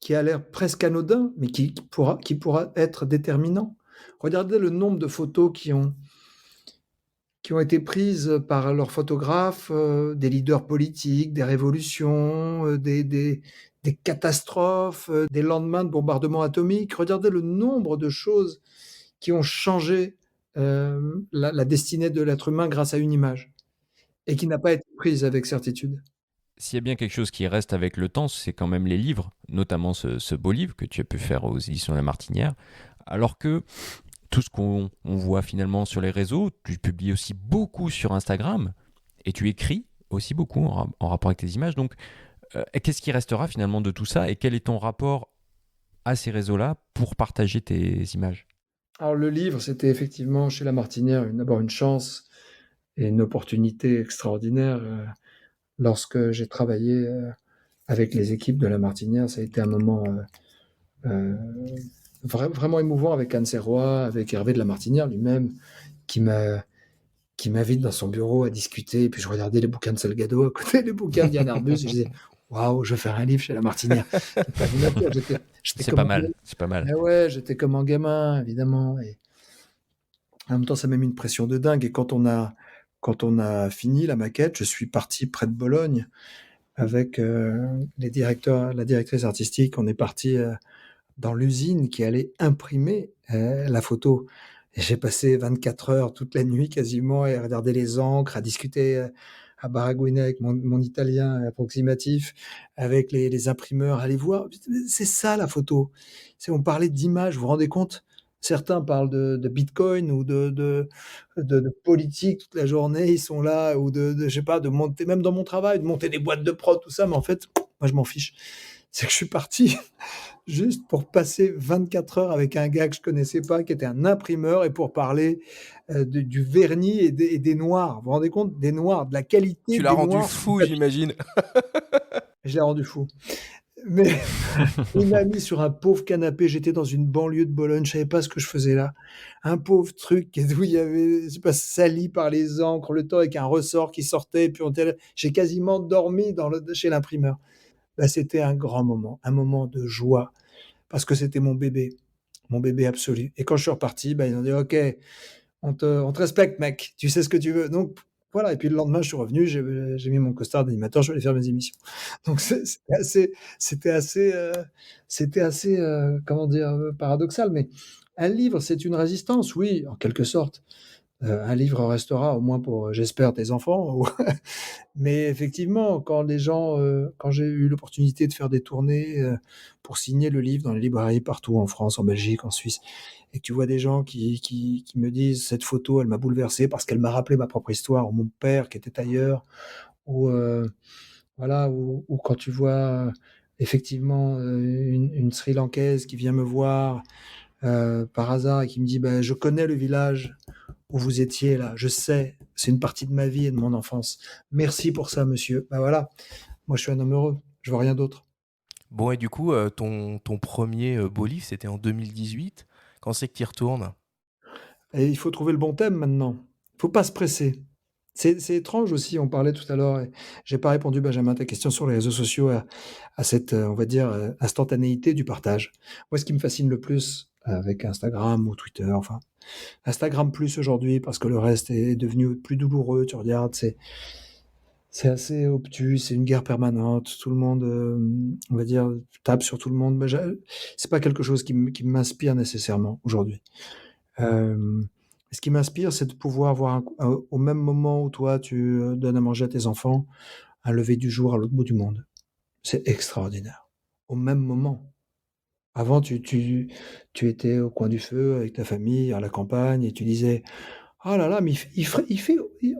qui a l'air presque anodin, mais qui pourra être déterminant. Regardez le nombre de photos qui ont été prises par leurs photographes, des leaders politiques, des révolutions, des catastrophes, des lendemains de bombardements atomiques. Regardez le nombre de choses qui ont changé la destinée de l'être humain grâce à une image et qui n'a pas été prise avec certitude. S'il y a bien quelque chose qui reste avec le temps, c'est quand même les livres, notamment ce beau livre que tu as pu faire aux éditions La Martinière, alors que tout ce qu'on voit finalement sur les réseaux, tu publies aussi beaucoup sur Instagram et tu écris aussi beaucoup en rapport avec tes images. Donc, qu'est-ce qui restera finalement de tout ça et quel est ton rapport à ces réseaux-là pour partager tes images ? Alors, le livre, c'était effectivement chez La Martinière d'abord une chance et une opportunité extraordinaire. Lorsque j'ai travaillé avec les équipes de La Martinière, ça a été un moment vraiment émouvant avec Anne Serrois, avec Hervé de La Martinière lui-même, qui m'invite dans son bureau à discuter. Et puis je regardais les bouquins de Salgado à côté, les bouquins de Yann Arbus, et je disais waouh, je vais faire un livre chez La Martinière. C'est pas mal, c'est pas mal. Et ouais, j'étais comme un gamin, évidemment. Et en même temps, ça m'a mis une pression de dingue. Et quand on a fini la maquette, je suis parti près de Bologne avec la directrice artistique. On est parti dans l'usine qui allait imprimer la photo. Et j'ai passé 24 heures toute la nuit quasiment à regarder les encres, à discuter, à baragouiner avec mon italien approximatif, avec les imprimeurs, à les voir. C'est ça la photo. On parlait d'image, vous vous rendez compte ? Certains parlent de Bitcoin ou de politique toute la journée, ils sont là, ou je sais pas, de monter, même dans mon travail, de monter des boîtes de prod, tout ça, mais en fait, moi je m'en fiche. c'est que je suis parti juste pour passer 24 heures avec un gars que je connaissais pas, qui était un imprimeur, et pour parler du vernis et des noirs. Vous vous rendez compte? Des noirs, de la qualité Tu l'as des rendu noirs. fou, j'imagine. Je l'ai rendu fou. Mais il m'a mis sur un pauvre canapé. J'étais dans une banlieue de Bologne. Je savais pas ce que je faisais là. Un pauvre truc où il y avait, je sais pas, sali par les encres, le temps avec un ressort qui sortait. Et puis j'ai quasiment dormi chez l'imprimeur. Là, c'était un grand moment, un moment de joie, parce que c'était mon bébé absolu. Et quand je suis reparti, ils ont dit, OK, on te respecte, mec. Tu sais ce que tu veux. Donc, voilà. Et puis le lendemain, je suis revenu, j'ai mis mon costard d'animateur, je suis allé faire mes émissions. Donc, c'était assez, comment dire, paradoxal. Mais un livre, c'est une résistance, oui, en quelque sorte. Un livre restera, au moins pour, j'espère, tes enfants. Mais effectivement, quand j'ai eu l'opportunité de faire des tournées pour signer le livre dans les librairies partout en France, en Belgique, en Suisse, et que tu vois des gens qui me disent cette photo, elle m'a bouleversé parce qu'elle m'a rappelé ma propre histoire, ou mon père qui était ailleurs, ou voilà, ou quand tu vois effectivement une Sri Lankaise qui vient me voir par hasard et qui me dit je connais le village où vous étiez là, je sais, c'est une partie de ma vie et de mon enfance. Merci pour ça, monsieur. Voilà, moi je suis un homme heureux, je veux rien d'autre. Bon, et du coup, ton premier beau livre, c'était en 2018. Quand c'est que tu y retournes? Et il faut trouver le bon thème maintenant. Il ne faut pas se presser. C'est étrange aussi, on parlait tout à l'heure, et j'ai pas répondu, Benjamin, à ta question sur les réseaux sociaux, à cette, on va dire, instantanéité du partage. Moi, ce qui me fascine le plus avec Instagram ou Twitter, enfin, Instagram plus aujourd'hui, parce que le reste est devenu plus douloureux, tu regardes, c'est assez obtus, c'est une guerre permanente, tout le monde, on va dire, tape sur tout le monde. C'est pas quelque chose qui m'inspire nécessairement aujourd'hui. Ce qui m'inspire, c'est de pouvoir avoir au même moment où toi, tu donnes à manger à tes enfants, un lever du jour à l'autre bout du monde. C'est extraordinaire. Au même moment. Avant, tu étais au coin du feu avec ta famille, à la campagne, et tu disais « Oh là là, mais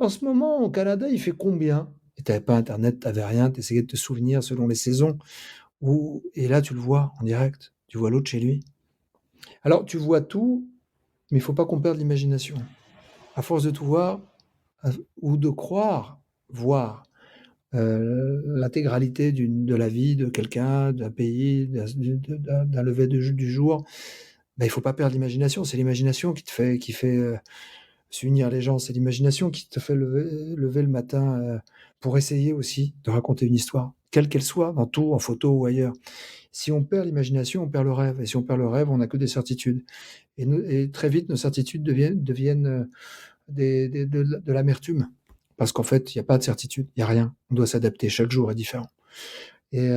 en ce moment, au Canada, il fait combien ?» Et tu n'avais pas Internet, tu n'avais rien, tu essayais de te souvenir selon les saisons. Et là, tu le vois en direct. Tu vois l'autre chez lui. Alors, tu vois tout, mais il ne faut pas qu'on perde l'imagination. À force de tout voir, ou de croire voir l'intégralité de la vie de quelqu'un, d'un pays, d'un lever du jour, il ne faut pas perdre l'imagination. C'est l'imagination qui fait s'unir les gens. C'est l'imagination qui te fait lever le matin pour essayer aussi de raconter une histoire, quelle qu'elle soit, dans tout, en photo ou ailleurs. Si on perd l'imagination, on perd le rêve. Et si on perd le rêve, on n'a que des certitudes. Et très vite, nos certitudes deviennent de l'amertume. Parce qu'en fait, il n'y a pas de certitude, il n'y a rien. On doit s'adapter, chaque jour est différent. Et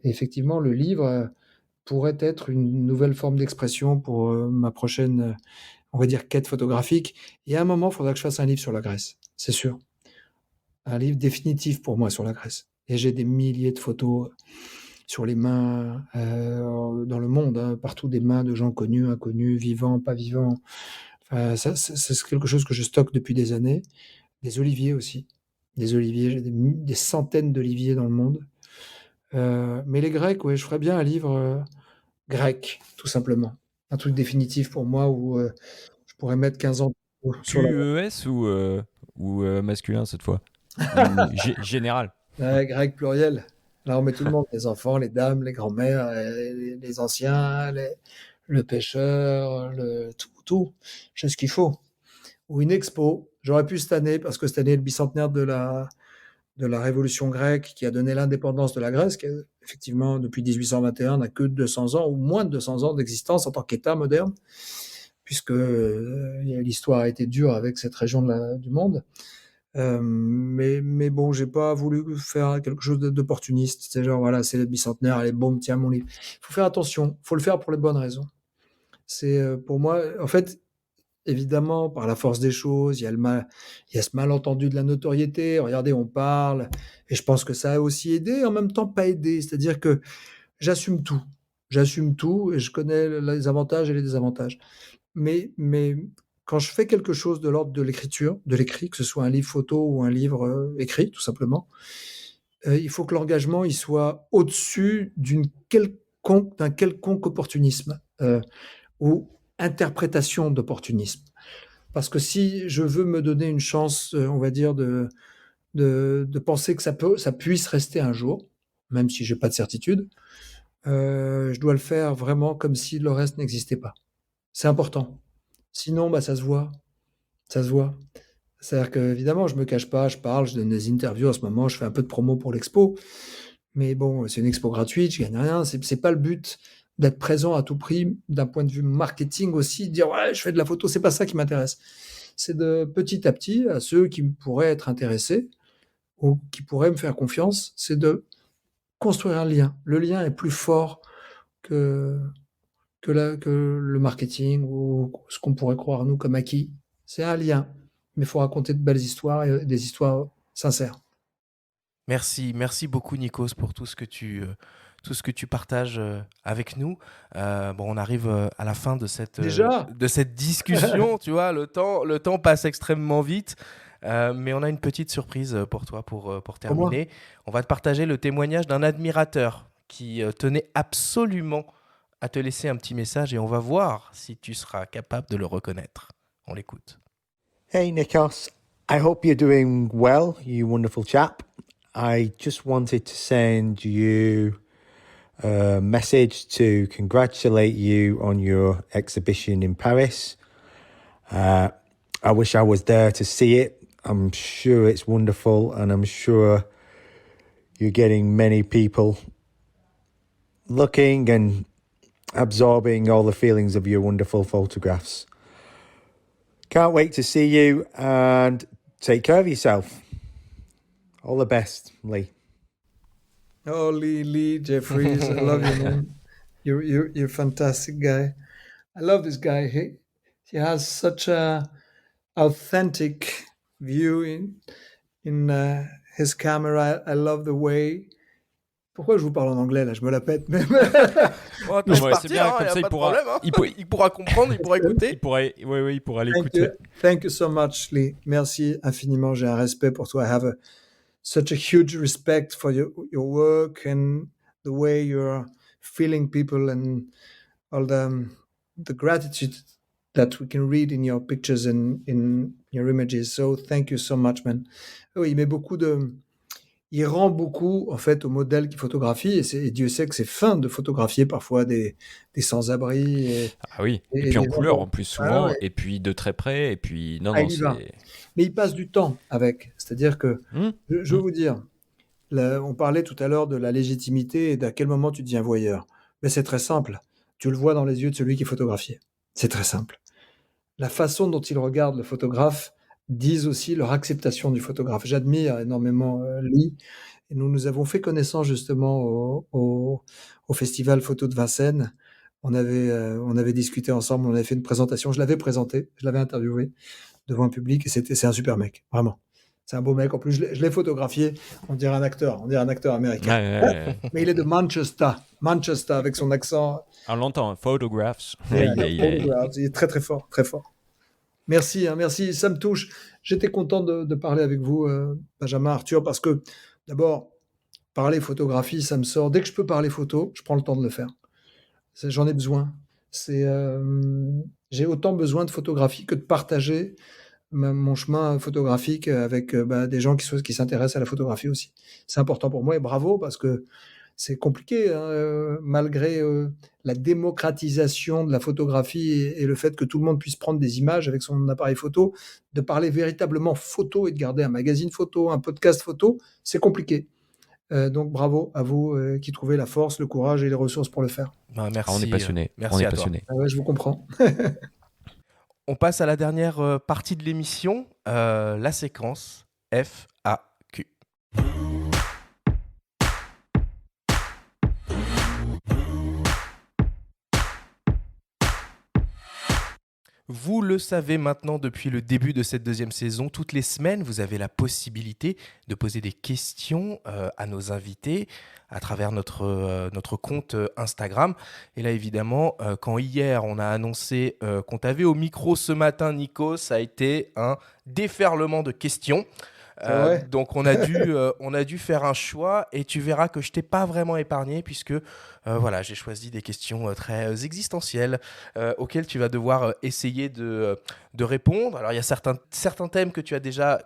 effectivement, le livre pourrait être une nouvelle forme d'expression pour ma prochaine, on va dire, quête photographique. Et à un moment, il faudra que je fasse un livre sur la Grèce, c'est sûr. Un livre définitif pour moi sur la Grèce. Et j'ai des milliers de photos sur les mains dans le monde, partout des mains de gens connus, inconnus, vivants, pas vivants. C'est quelque chose que je stocke depuis des années. Des oliviers aussi. Des oliviers, j'ai des centaines d'oliviers dans le monde. Mais les Grecs, oui, je ferais bien un livre grec, tout simplement. Un truc définitif pour moi où je pourrais mettre 15 ans sur QES ou masculin cette fois? Général. Grec pluriel. Là, on met tout le monde, les enfants, les dames, les grands-mères, les anciens, le pêcheur, tout. J'ai ce qu'il faut. Ou une expo. J'aurais pu cette année, parce que cette année est le bicentenaire de la Révolution grecque qui a donné l'indépendance de la Grèce, qui effectivement, depuis 1821, n'a que 200 ans, ou moins de 200 ans d'existence en tant qu'État moderne, puisque l'histoire a été dure avec cette région du monde. Mais bon, j'ai pas voulu faire quelque chose d'opportuniste. C'est genre, voilà, c'est le bicentenaire, allez, boum, tiens mon livre. Il faut faire attention, il faut le faire pour les bonnes raisons. C'est pour moi, en fait, évidemment, par la force des choses, il y a ce malentendu de la notoriété. Regardez, on parle, et je pense que ça a aussi aidé, et en même temps pas aidé. C'est-à-dire que j'assume tout, et je connais les avantages et les désavantages. Mais quand je fais quelque chose de l'ordre de l'écriture, de l'écrit, que ce soit un livre photo ou un livre écrit, tout simplement, il faut que l'engagement il soit au-dessus d'un quelconque opportunisme ou interprétation d'opportunisme. Parce que si je veux me donner une chance, on va dire, de penser que ça puisse rester un jour, même si j'ai pas de certitude, je dois le faire vraiment comme si le reste n'existait pas. C'est important. Sinon, bah, ça se voit. Ça se voit. C'est-à-dire qu'évidemment, je me cache pas, je parle, je donne des interviews en ce moment, je fais un peu de promo pour l'expo. Mais bon, c'est une expo gratuite, je gagne rien. C'est pas le but d'être présent à tout prix d'un point de vue marketing aussi, dire ouais, je fais de la photo, c'est pas ça qui m'intéresse. C'est de petit à petit, à ceux qui pourraient être intéressés ou qui pourraient me faire confiance, c'est de construire un lien. Le lien est plus fort que le marketing ou ce qu'on pourrait croire nous comme acquis. C'est un lien, mais il faut raconter de belles histoires et des histoires sincères. Merci beaucoup Nikos pour tout ce que tu partages avec nous. On arrive à la fin de cette discussion, tu vois, le temps passe extrêmement vite. Mais on a une petite surprise pour toi pour terminer. On va te partager le témoignage d'un admirateur qui tenait absolument à te laisser un petit message et on va voir si tu seras capable de le reconnaître. On l'écoute. Hey Nikos, I hope you're doing well, you wonderful chap. I just wanted to send you a message to congratulate you on your exhibition in Paris. I wish I was there to see it. I'm sure it's wonderful, and I'm sure you're getting many people looking and absorbing all the feelings of your wonderful photographs. Can't wait to see you, and take care of yourself. All the best, Lee. Oh, Lee Jeffries, I love you, man. You're a fantastic guy. I love this guy. He has such a authentic view in his camera. I love the way. Pourquoi je vous parle en anglais là? Je me la pète même. C'est bien, comme ça il pourra comprendre, il pourra écouter. Il pourra l'écouter. Thank you so much, Lee. Merci infiniment. J'ai un respect pour toi. I have such a huge respect for your work and the way you're feeling people and all the gratitude that we can read in your pictures and in your images. So thank you so much, man. Oui, mais il rend beaucoup en fait au modèle qu'il photographie et Dieu sait que c'est fin de photographier parfois des sans-abri. Et puis en couleur en plus souvent, et puis de très près, et puis Mais il passe du temps avec, c'est-à-dire que je veux vous dire, on parlait tout à l'heure de la légitimité et d'à quel moment tu deviens voyeur. Mais c'est très simple, tu le vois dans les yeux de celui qui est photographié. C'est très simple. La façon dont il regarde le photographe disent aussi leur acceptation du photographe. J'admire énormément Lee. Et nous avons fait connaissance justement au Festival Photo de Vincennes. On avait discuté ensemble, on avait fait une présentation. Je l'avais présenté, je l'avais interviewé devant un public et c'est un super mec, vraiment. C'est un beau mec. En plus, je l'ai photographié. On dirait un acteur américain. Ouais. Mais il est de Manchester avec son accent. On l'entend, Photographs. Il est très très fort, très fort. Merci, ça me touche. J'étais content de parler avec vous, Benjamin, Arthur, parce que d'abord, parler photographie, ça me sort. Dès que je peux parler photo, je prends le temps de le faire. J'en ai besoin. J'ai autant besoin de photographie que de partager mon chemin photographique avec des gens qui s'intéressent à la photographie aussi. C'est important pour moi et bravo parce que c'est compliqué, malgré la démocratisation de la photographie et le fait que tout le monde puisse prendre des images avec son appareil photo, de parler véritablement photo et de garder un magazine photo, un podcast photo, c'est compliqué. Donc bravo à vous qui trouvez la force, le courage et les ressources pour le faire. Merci. On est passionnés. Merci à toi. Ouais, je vous comprends. On passe à la dernière partie de l'émission, la séquence FAQ. Vous le savez maintenant depuis le début de cette deuxième saison, toutes les semaines, vous avez la possibilité de poser des questions à nos invités à travers notre compte Instagram. Et là, évidemment, quand hier, on a annoncé qu'on t'avait au micro ce matin, Nico, ça a été un déferlement de questions. C'est vrai. Donc on a dû faire un choix et tu verras que je t'ai pas vraiment épargné puisque voilà, j'ai choisi des questions très existentielles auxquelles tu vas devoir essayer de répondre. Alors il y a certains thèmes que tu as déjà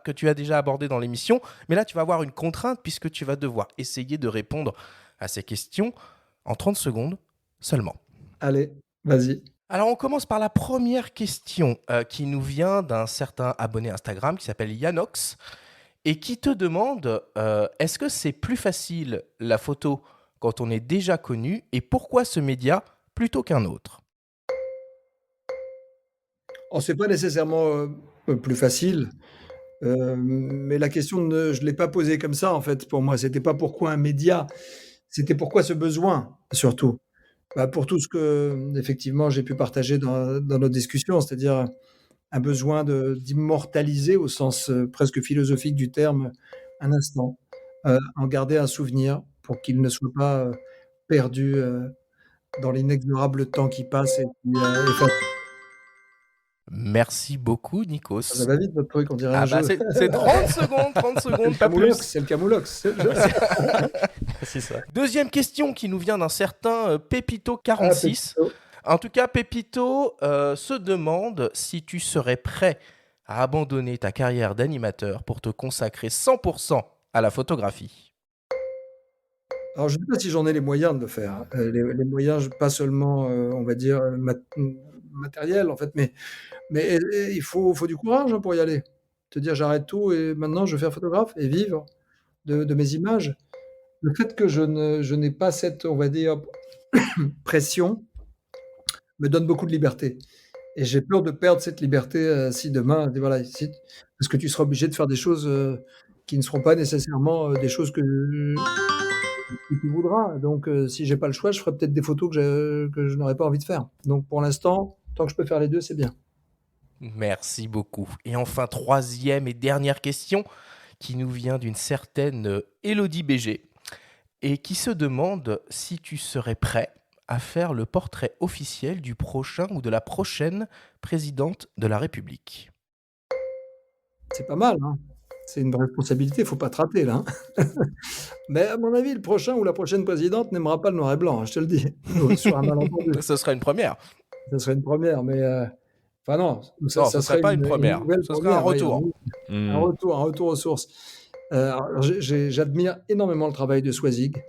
abordés dans l'émission, mais là tu vas avoir une contrainte puisque tu vas devoir essayer de répondre à ces questions en 30 secondes seulement. Allez, vas-y. Alors on commence par la première question qui nous vient d'un certain abonné Instagram qui s'appelle Yanox et qui te demande est-ce que c'est plus facile la photo quand on est déjà connu et pourquoi ce média plutôt qu'un autre? Oh, c'est pas nécessairement plus facile, mais la question, je ne l'ai pas posée comme ça, en fait, pour moi. C'était pas pourquoi un média, c'était pourquoi ce besoin, surtout. Bah, pour tout ce que, effectivement, j'ai pu partager dans nos discussions, c'est-à-dire un besoin d'immortaliser, au sens presque philosophique du terme, un instant, en garder un souvenir pour qu'il ne soit pas perdu dans l'inexorable temps qui passe et qui efface. Merci beaucoup Ça Nikos. va vite votre truc, on dirait un Ah bah jeu. c'est 30 secondes, pas plus. C'est le Camoulox, c'est le jeu. C'est ça. Deuxième question qui nous vient d'un certain Pépito46. Pépito. En tout cas, Pépito se demande si tu serais prêt à abandonner ta carrière d'animateur pour te consacrer 100% à la photographie. Alors, je ne sais pas si j'en ai les moyens de le faire. Les moyens, pas seulement, on va dire, matériels, en fait, mais il faut du courage hein, pour y aller. Te dire, j'arrête tout et maintenant je vais faire photographe et vivre de mes images. Le fait que je n'ai pas cette, on va dire, pression me donne beaucoup de liberté. Et j'ai peur de perdre cette liberté si demain, voilà, parce que tu seras obligé de faire des choses qui ne seront pas nécessairement des choses que tu voudras. Donc, si j'ai pas le choix, je ferai peut-être des photos que je n'aurais pas envie de faire. Donc, pour l'instant, tant que je peux faire les deux, c'est bien. Merci beaucoup. Et enfin, troisième et dernière question qui nous vient d'une certaine Élodie BG et qui se demande si tu serais prêt à faire le portrait officiel du prochain ou de la prochaine présidente de la République. C'est pas mal, hein. C'est une responsabilité, il faut pas te rater là. Hein. Mais à mon avis, le prochain ou la prochaine présidente n'aimera pas le noir et blanc, hein, je te le dis. Sur un malentendu. Ce serait une première. Ce serait une première, mais enfin non, ça serait pas une première. Ce serait un retour. Un retour aux sources. Alors, j'admire énormément le travail de Swazig,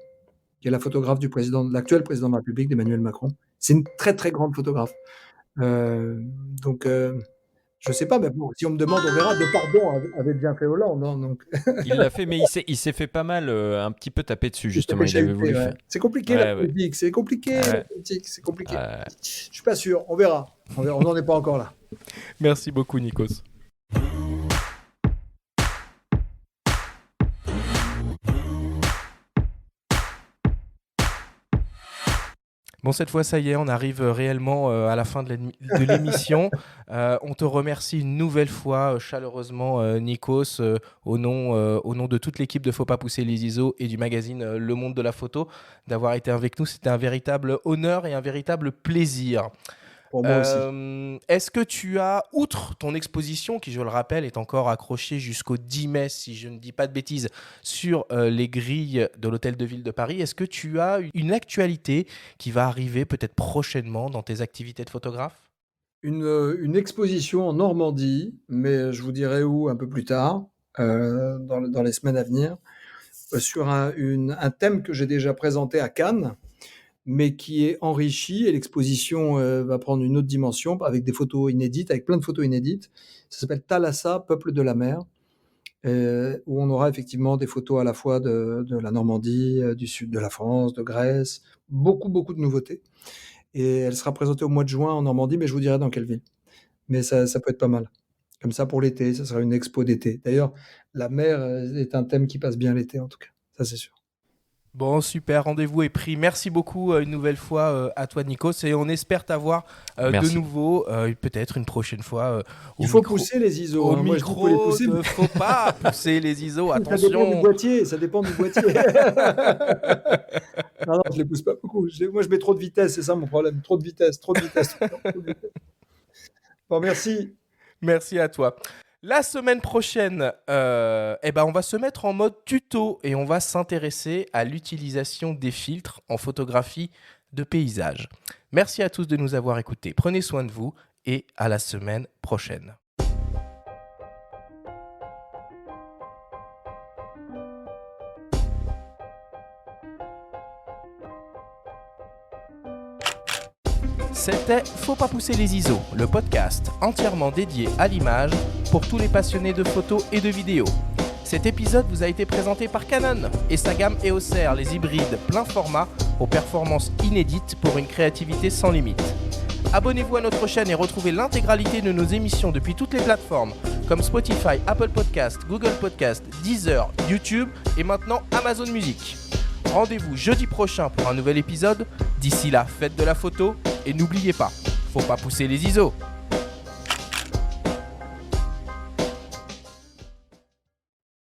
qui est la photographe de l'actuel président de la République, d'Emmanuel Macron. C'est une très très grande photographe. Donc je sais pas, mais bon, si on me demande, on verra. De pardon avait bien fait Hollande, hein, donc. Il l'a fait, mais il s'est fait pas mal, un petit peu taper dessus justement. Il avait voulu faire. C'est compliqué la politique, c'est compliqué la politique, c'est compliqué. Je suis pas sûr, on verra. On n'en est pas encore là. Merci beaucoup, Nikos. Bon, cette fois, ça y est, on arrive réellement à la fin de l'émission. On te remercie une nouvelle fois chaleureusement, Nikos, au nom de toute l'équipe de Faut pas pousser les ISO et du magazine Le Monde de la Photo, d'avoir été avec nous. C'était un véritable honneur et un véritable plaisir. Pour moi aussi. Est-ce que tu as, outre ton exposition, qui je le rappelle est encore accrochée jusqu'au 10 mai, si je ne dis pas de bêtises, sur les grilles de l'Hôtel de Ville de Paris, est-ce que tu as une actualité qui va arriver peut-être prochainement dans tes activités de photographe ? Une exposition en Normandie, mais je vous dirai où un peu plus tard, dans les semaines à venir, sur un thème que j'ai déjà présenté à Cannes, mais qui est enrichi, et l'exposition va prendre une autre dimension avec des photos inédites, avec plein de photos inédites. Ça s'appelle Thalassa, peuple de la mer, où on aura effectivement des photos à la fois de la Normandie, du sud de la France, de Grèce, beaucoup de nouveautés. Et elle sera présentée au mois de juin en Normandie, mais je vous dirai dans quelle ville. Mais ça peut être pas mal. Comme ça, pour l'été, ça sera une expo d'été. D'ailleurs, la mer est un thème qui passe bien l'été, en tout cas. Ça, c'est sûr. Bon, super, rendez-vous est pris. Merci beaucoup une nouvelle fois à toi, Nikos, et on espère t'avoir de nouveau, peut-être une prochaine fois. Il faut pousser les ISO. Au Moi, micro, il ne faut pas pousser les ISO, attention. Ça dépend du boîtier. Non, je les pousse pas beaucoup. Moi, je mets trop de vitesse, c'est ça mon problème. Trop de vitesse. Bon, merci. Merci à toi. La semaine prochaine, on va se mettre en mode tuto et on va s'intéresser à l'utilisation des filtres en photographie de paysage. Merci à tous de nous avoir écoutés. Prenez soin de vous et à la semaine prochaine. C'était Faut pas pousser les ISO, le podcast entièrement dédié à l'image pour tous les passionnés de photos et de vidéos. Cet épisode vous a été présenté par Canon et sa gamme EOS R, les hybrides plein format aux performances inédites pour une créativité sans limite. Abonnez-vous à notre chaîne et retrouvez l'intégralité de nos émissions depuis toutes les plateformes comme Spotify, Apple Podcast, Google Podcast, Deezer, YouTube et maintenant Amazon Music. Rendez-vous jeudi prochain pour un nouvel épisode. D'ici là, faites de la photo et n'oubliez pas, faut pas pousser les ISO.